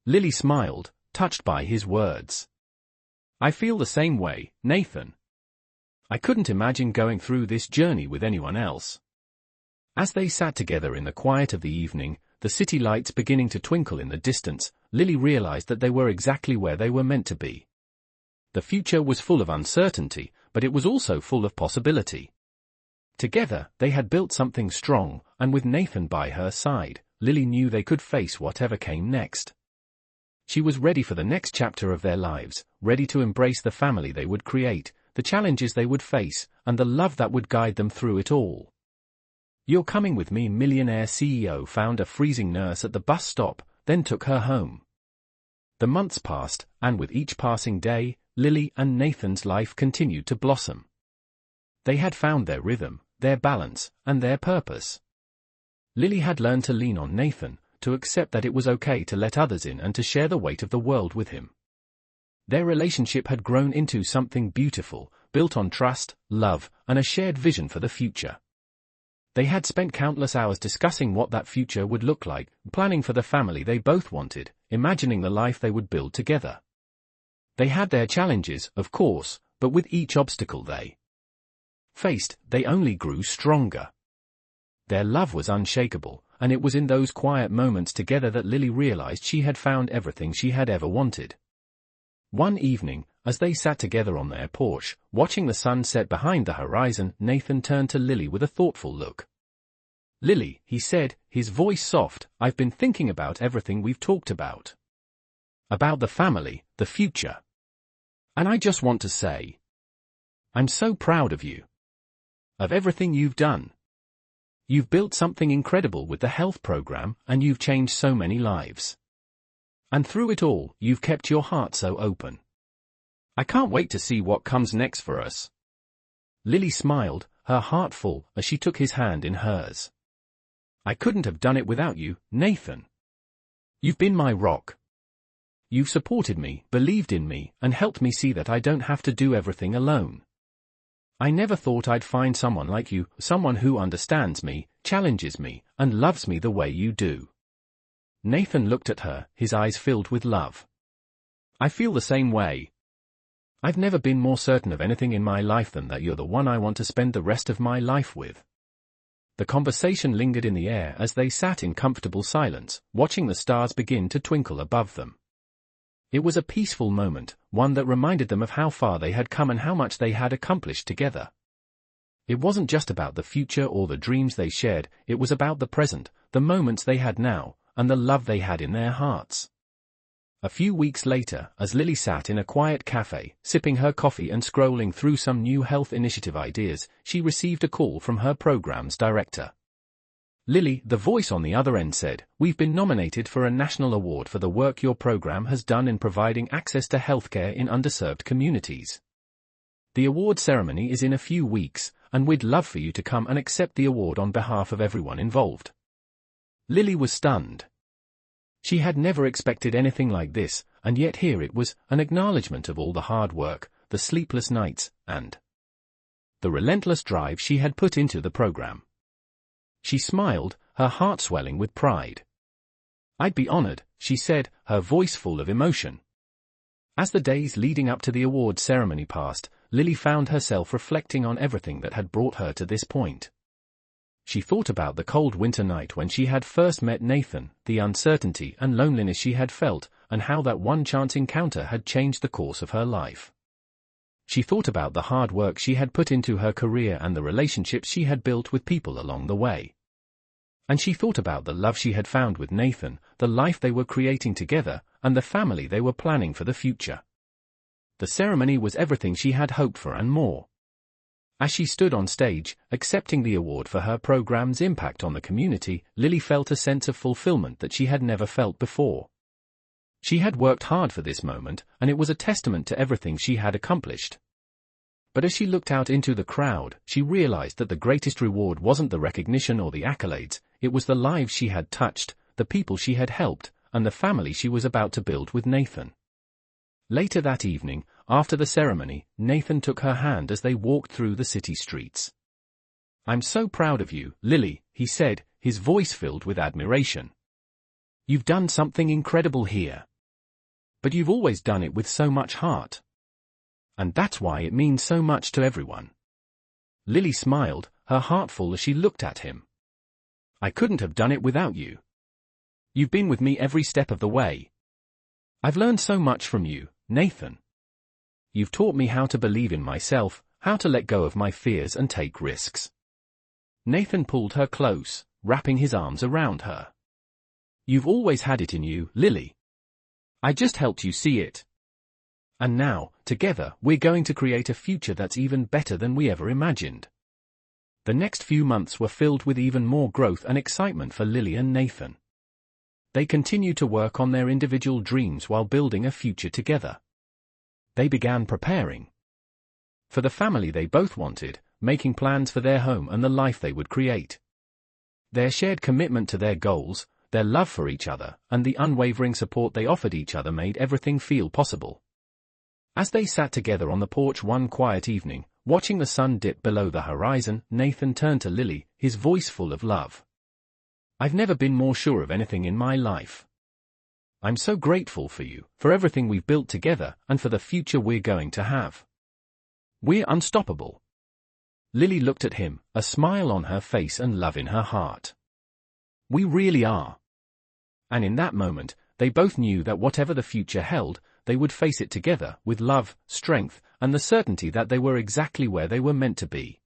Lily smiled, touched by his words. "I feel the same way, Nathan. I couldn't imagine going through this journey with anyone else." As they sat together in the quiet of the evening, the city lights beginning to twinkle in the distance, Lily realized that they were exactly where they were meant to be. The future was full of uncertainty, but it was also full of possibility. Together, they had built something strong, and with Nathan by her side, Lily knew they could face whatever came next. She was ready for the next chapter of their lives, ready to embrace the family they would create, the challenges they would face, and the love that would guide them through it all. "You're coming with me." Millionaire CEO found a freezing nurse at the bus stop, then took her home. The months passed, and with each passing day, Lily and Nathan's life continued to blossom. They had found their rhythm, their balance, and their purpose. Lily had learned to lean on Nathan, to accept that it was okay to let others in and to share the weight of the world with him. Their relationship had grown into something beautiful, built on trust, love, and a shared vision for the future. They had spent countless hours discussing what that future would look like, planning for the family they both wanted, imagining the life they would build together. They had their challenges, of course, but with each obstacle they faced, they only grew stronger. Their love was unshakable, and it was in those quiet moments together that Lily realized she had found everything she had ever wanted. One evening, as they sat together on their porch, watching the sun set behind the horizon, Nathan turned to Lily with a thoughtful look. "Lily," he said, his voice soft, "I've been thinking about everything we've talked about. About the family, the future. And I just want to say, I'm so proud of you. Of everything you've done. You've built something incredible with the health program, and you've changed so many lives. And through it all, you've kept your heart so open. I can't wait to see what comes next for us." Lily smiled, her heart full, as she took his hand in hers. "I couldn't have done it without you, Nathan. You've been my rock. You've supported me, believed in me, and helped me see that I don't have to do everything alone. I never thought I'd find someone like you, someone who understands me, challenges me, and loves me the way you do." Nathan looked at her, his eyes filled with love. "I feel the same way. I've never been more certain of anything in my life than that you're the one I want to spend the rest of my life with." The conversation lingered in the air as they sat in comfortable silence, watching the stars begin to twinkle above them. It was a peaceful moment, one that reminded them of how far they had come and how much they had accomplished together. It wasn't just about the future or the dreams they shared, it was about the present, the moments they had now, and the love they had in their hearts. A few weeks later, as Lily sat in a quiet cafe, sipping her coffee and scrolling through some new health initiative ideas, she received a call from her program's director. "Lily," the voice on the other end said, "we've been nominated for a national award for the work your program has done in providing access to healthcare in underserved communities. The award ceremony is in a few weeks, and we'd love for you to come and accept the award on behalf of everyone involved." Lily was stunned. She had never expected anything like this, and yet here it was, an acknowledgement of all the hard work, the sleepless nights, and the relentless drive she had put into the program. She smiled, her heart swelling with pride. "I'd be honored," she said, her voice full of emotion. As the days leading up to the award ceremony passed, Lily found herself reflecting on everything that had brought her to this point. She thought about the cold winter night when she had first met Nathan, the uncertainty and loneliness she had felt, and how that one chance encounter had changed the course of her life. She thought about the hard work she had put into her career and the relationships she had built with people along the way. And she thought about the love she had found with Nathan, the life they were creating together, and the family they were planning for the future. The ceremony was everything she had hoped for and more. As she stood on stage, accepting the award for her program's impact on the community, Lily felt a sense of fulfillment that she had never felt before. She had worked hard for this moment, and it was a testament to everything she had accomplished. But as she looked out into the crowd, she realized that the greatest reward wasn't the recognition or the accolades, it was the lives she had touched, the people she had helped, and the family she was about to build with Nathan. Later that evening, after the ceremony, Nathan took her hand as they walked through the city streets. "I'm so proud of you, Lily," he said, his voice filled with admiration. "You've done something incredible here. But you've always done it with so much heart. And that's why it means so much to everyone." Lily smiled, her heart full as she looked at him. "I couldn't have done it without you. You've been with me every step of the way. I've learned so much from you, Nathan. You've taught me how to believe in myself, how to let go of my fears and take risks." Nathan pulled her close, wrapping his arms around her. "You've always had it in you, Lily. I just helped you see it. And now, together, we're going to create a future that's even better than we ever imagined." The next few months were filled with even more growth and excitement for Lily and Nathan. They continued to work on their individual dreams while building a future together. They began preparing for the family they both wanted, making plans for their home and the life they would create. Their shared commitment to their goals, their love for each other, and the unwavering support they offered each other made everything feel possible. As they sat together on the porch one quiet evening, watching the sun dip below the horizon, Nathan turned to Lily, his voice full of love. "I've never been more sure of anything in my life. I'm so grateful for you, for everything we've built together, and for the future we're going to have. We're unstoppable." Lily looked at him, a smile on her face and love in her heart. "We really are." And in that moment, they both knew that whatever the future held, they would face it together, with love, strength, and the certainty that they were exactly where they were meant to be.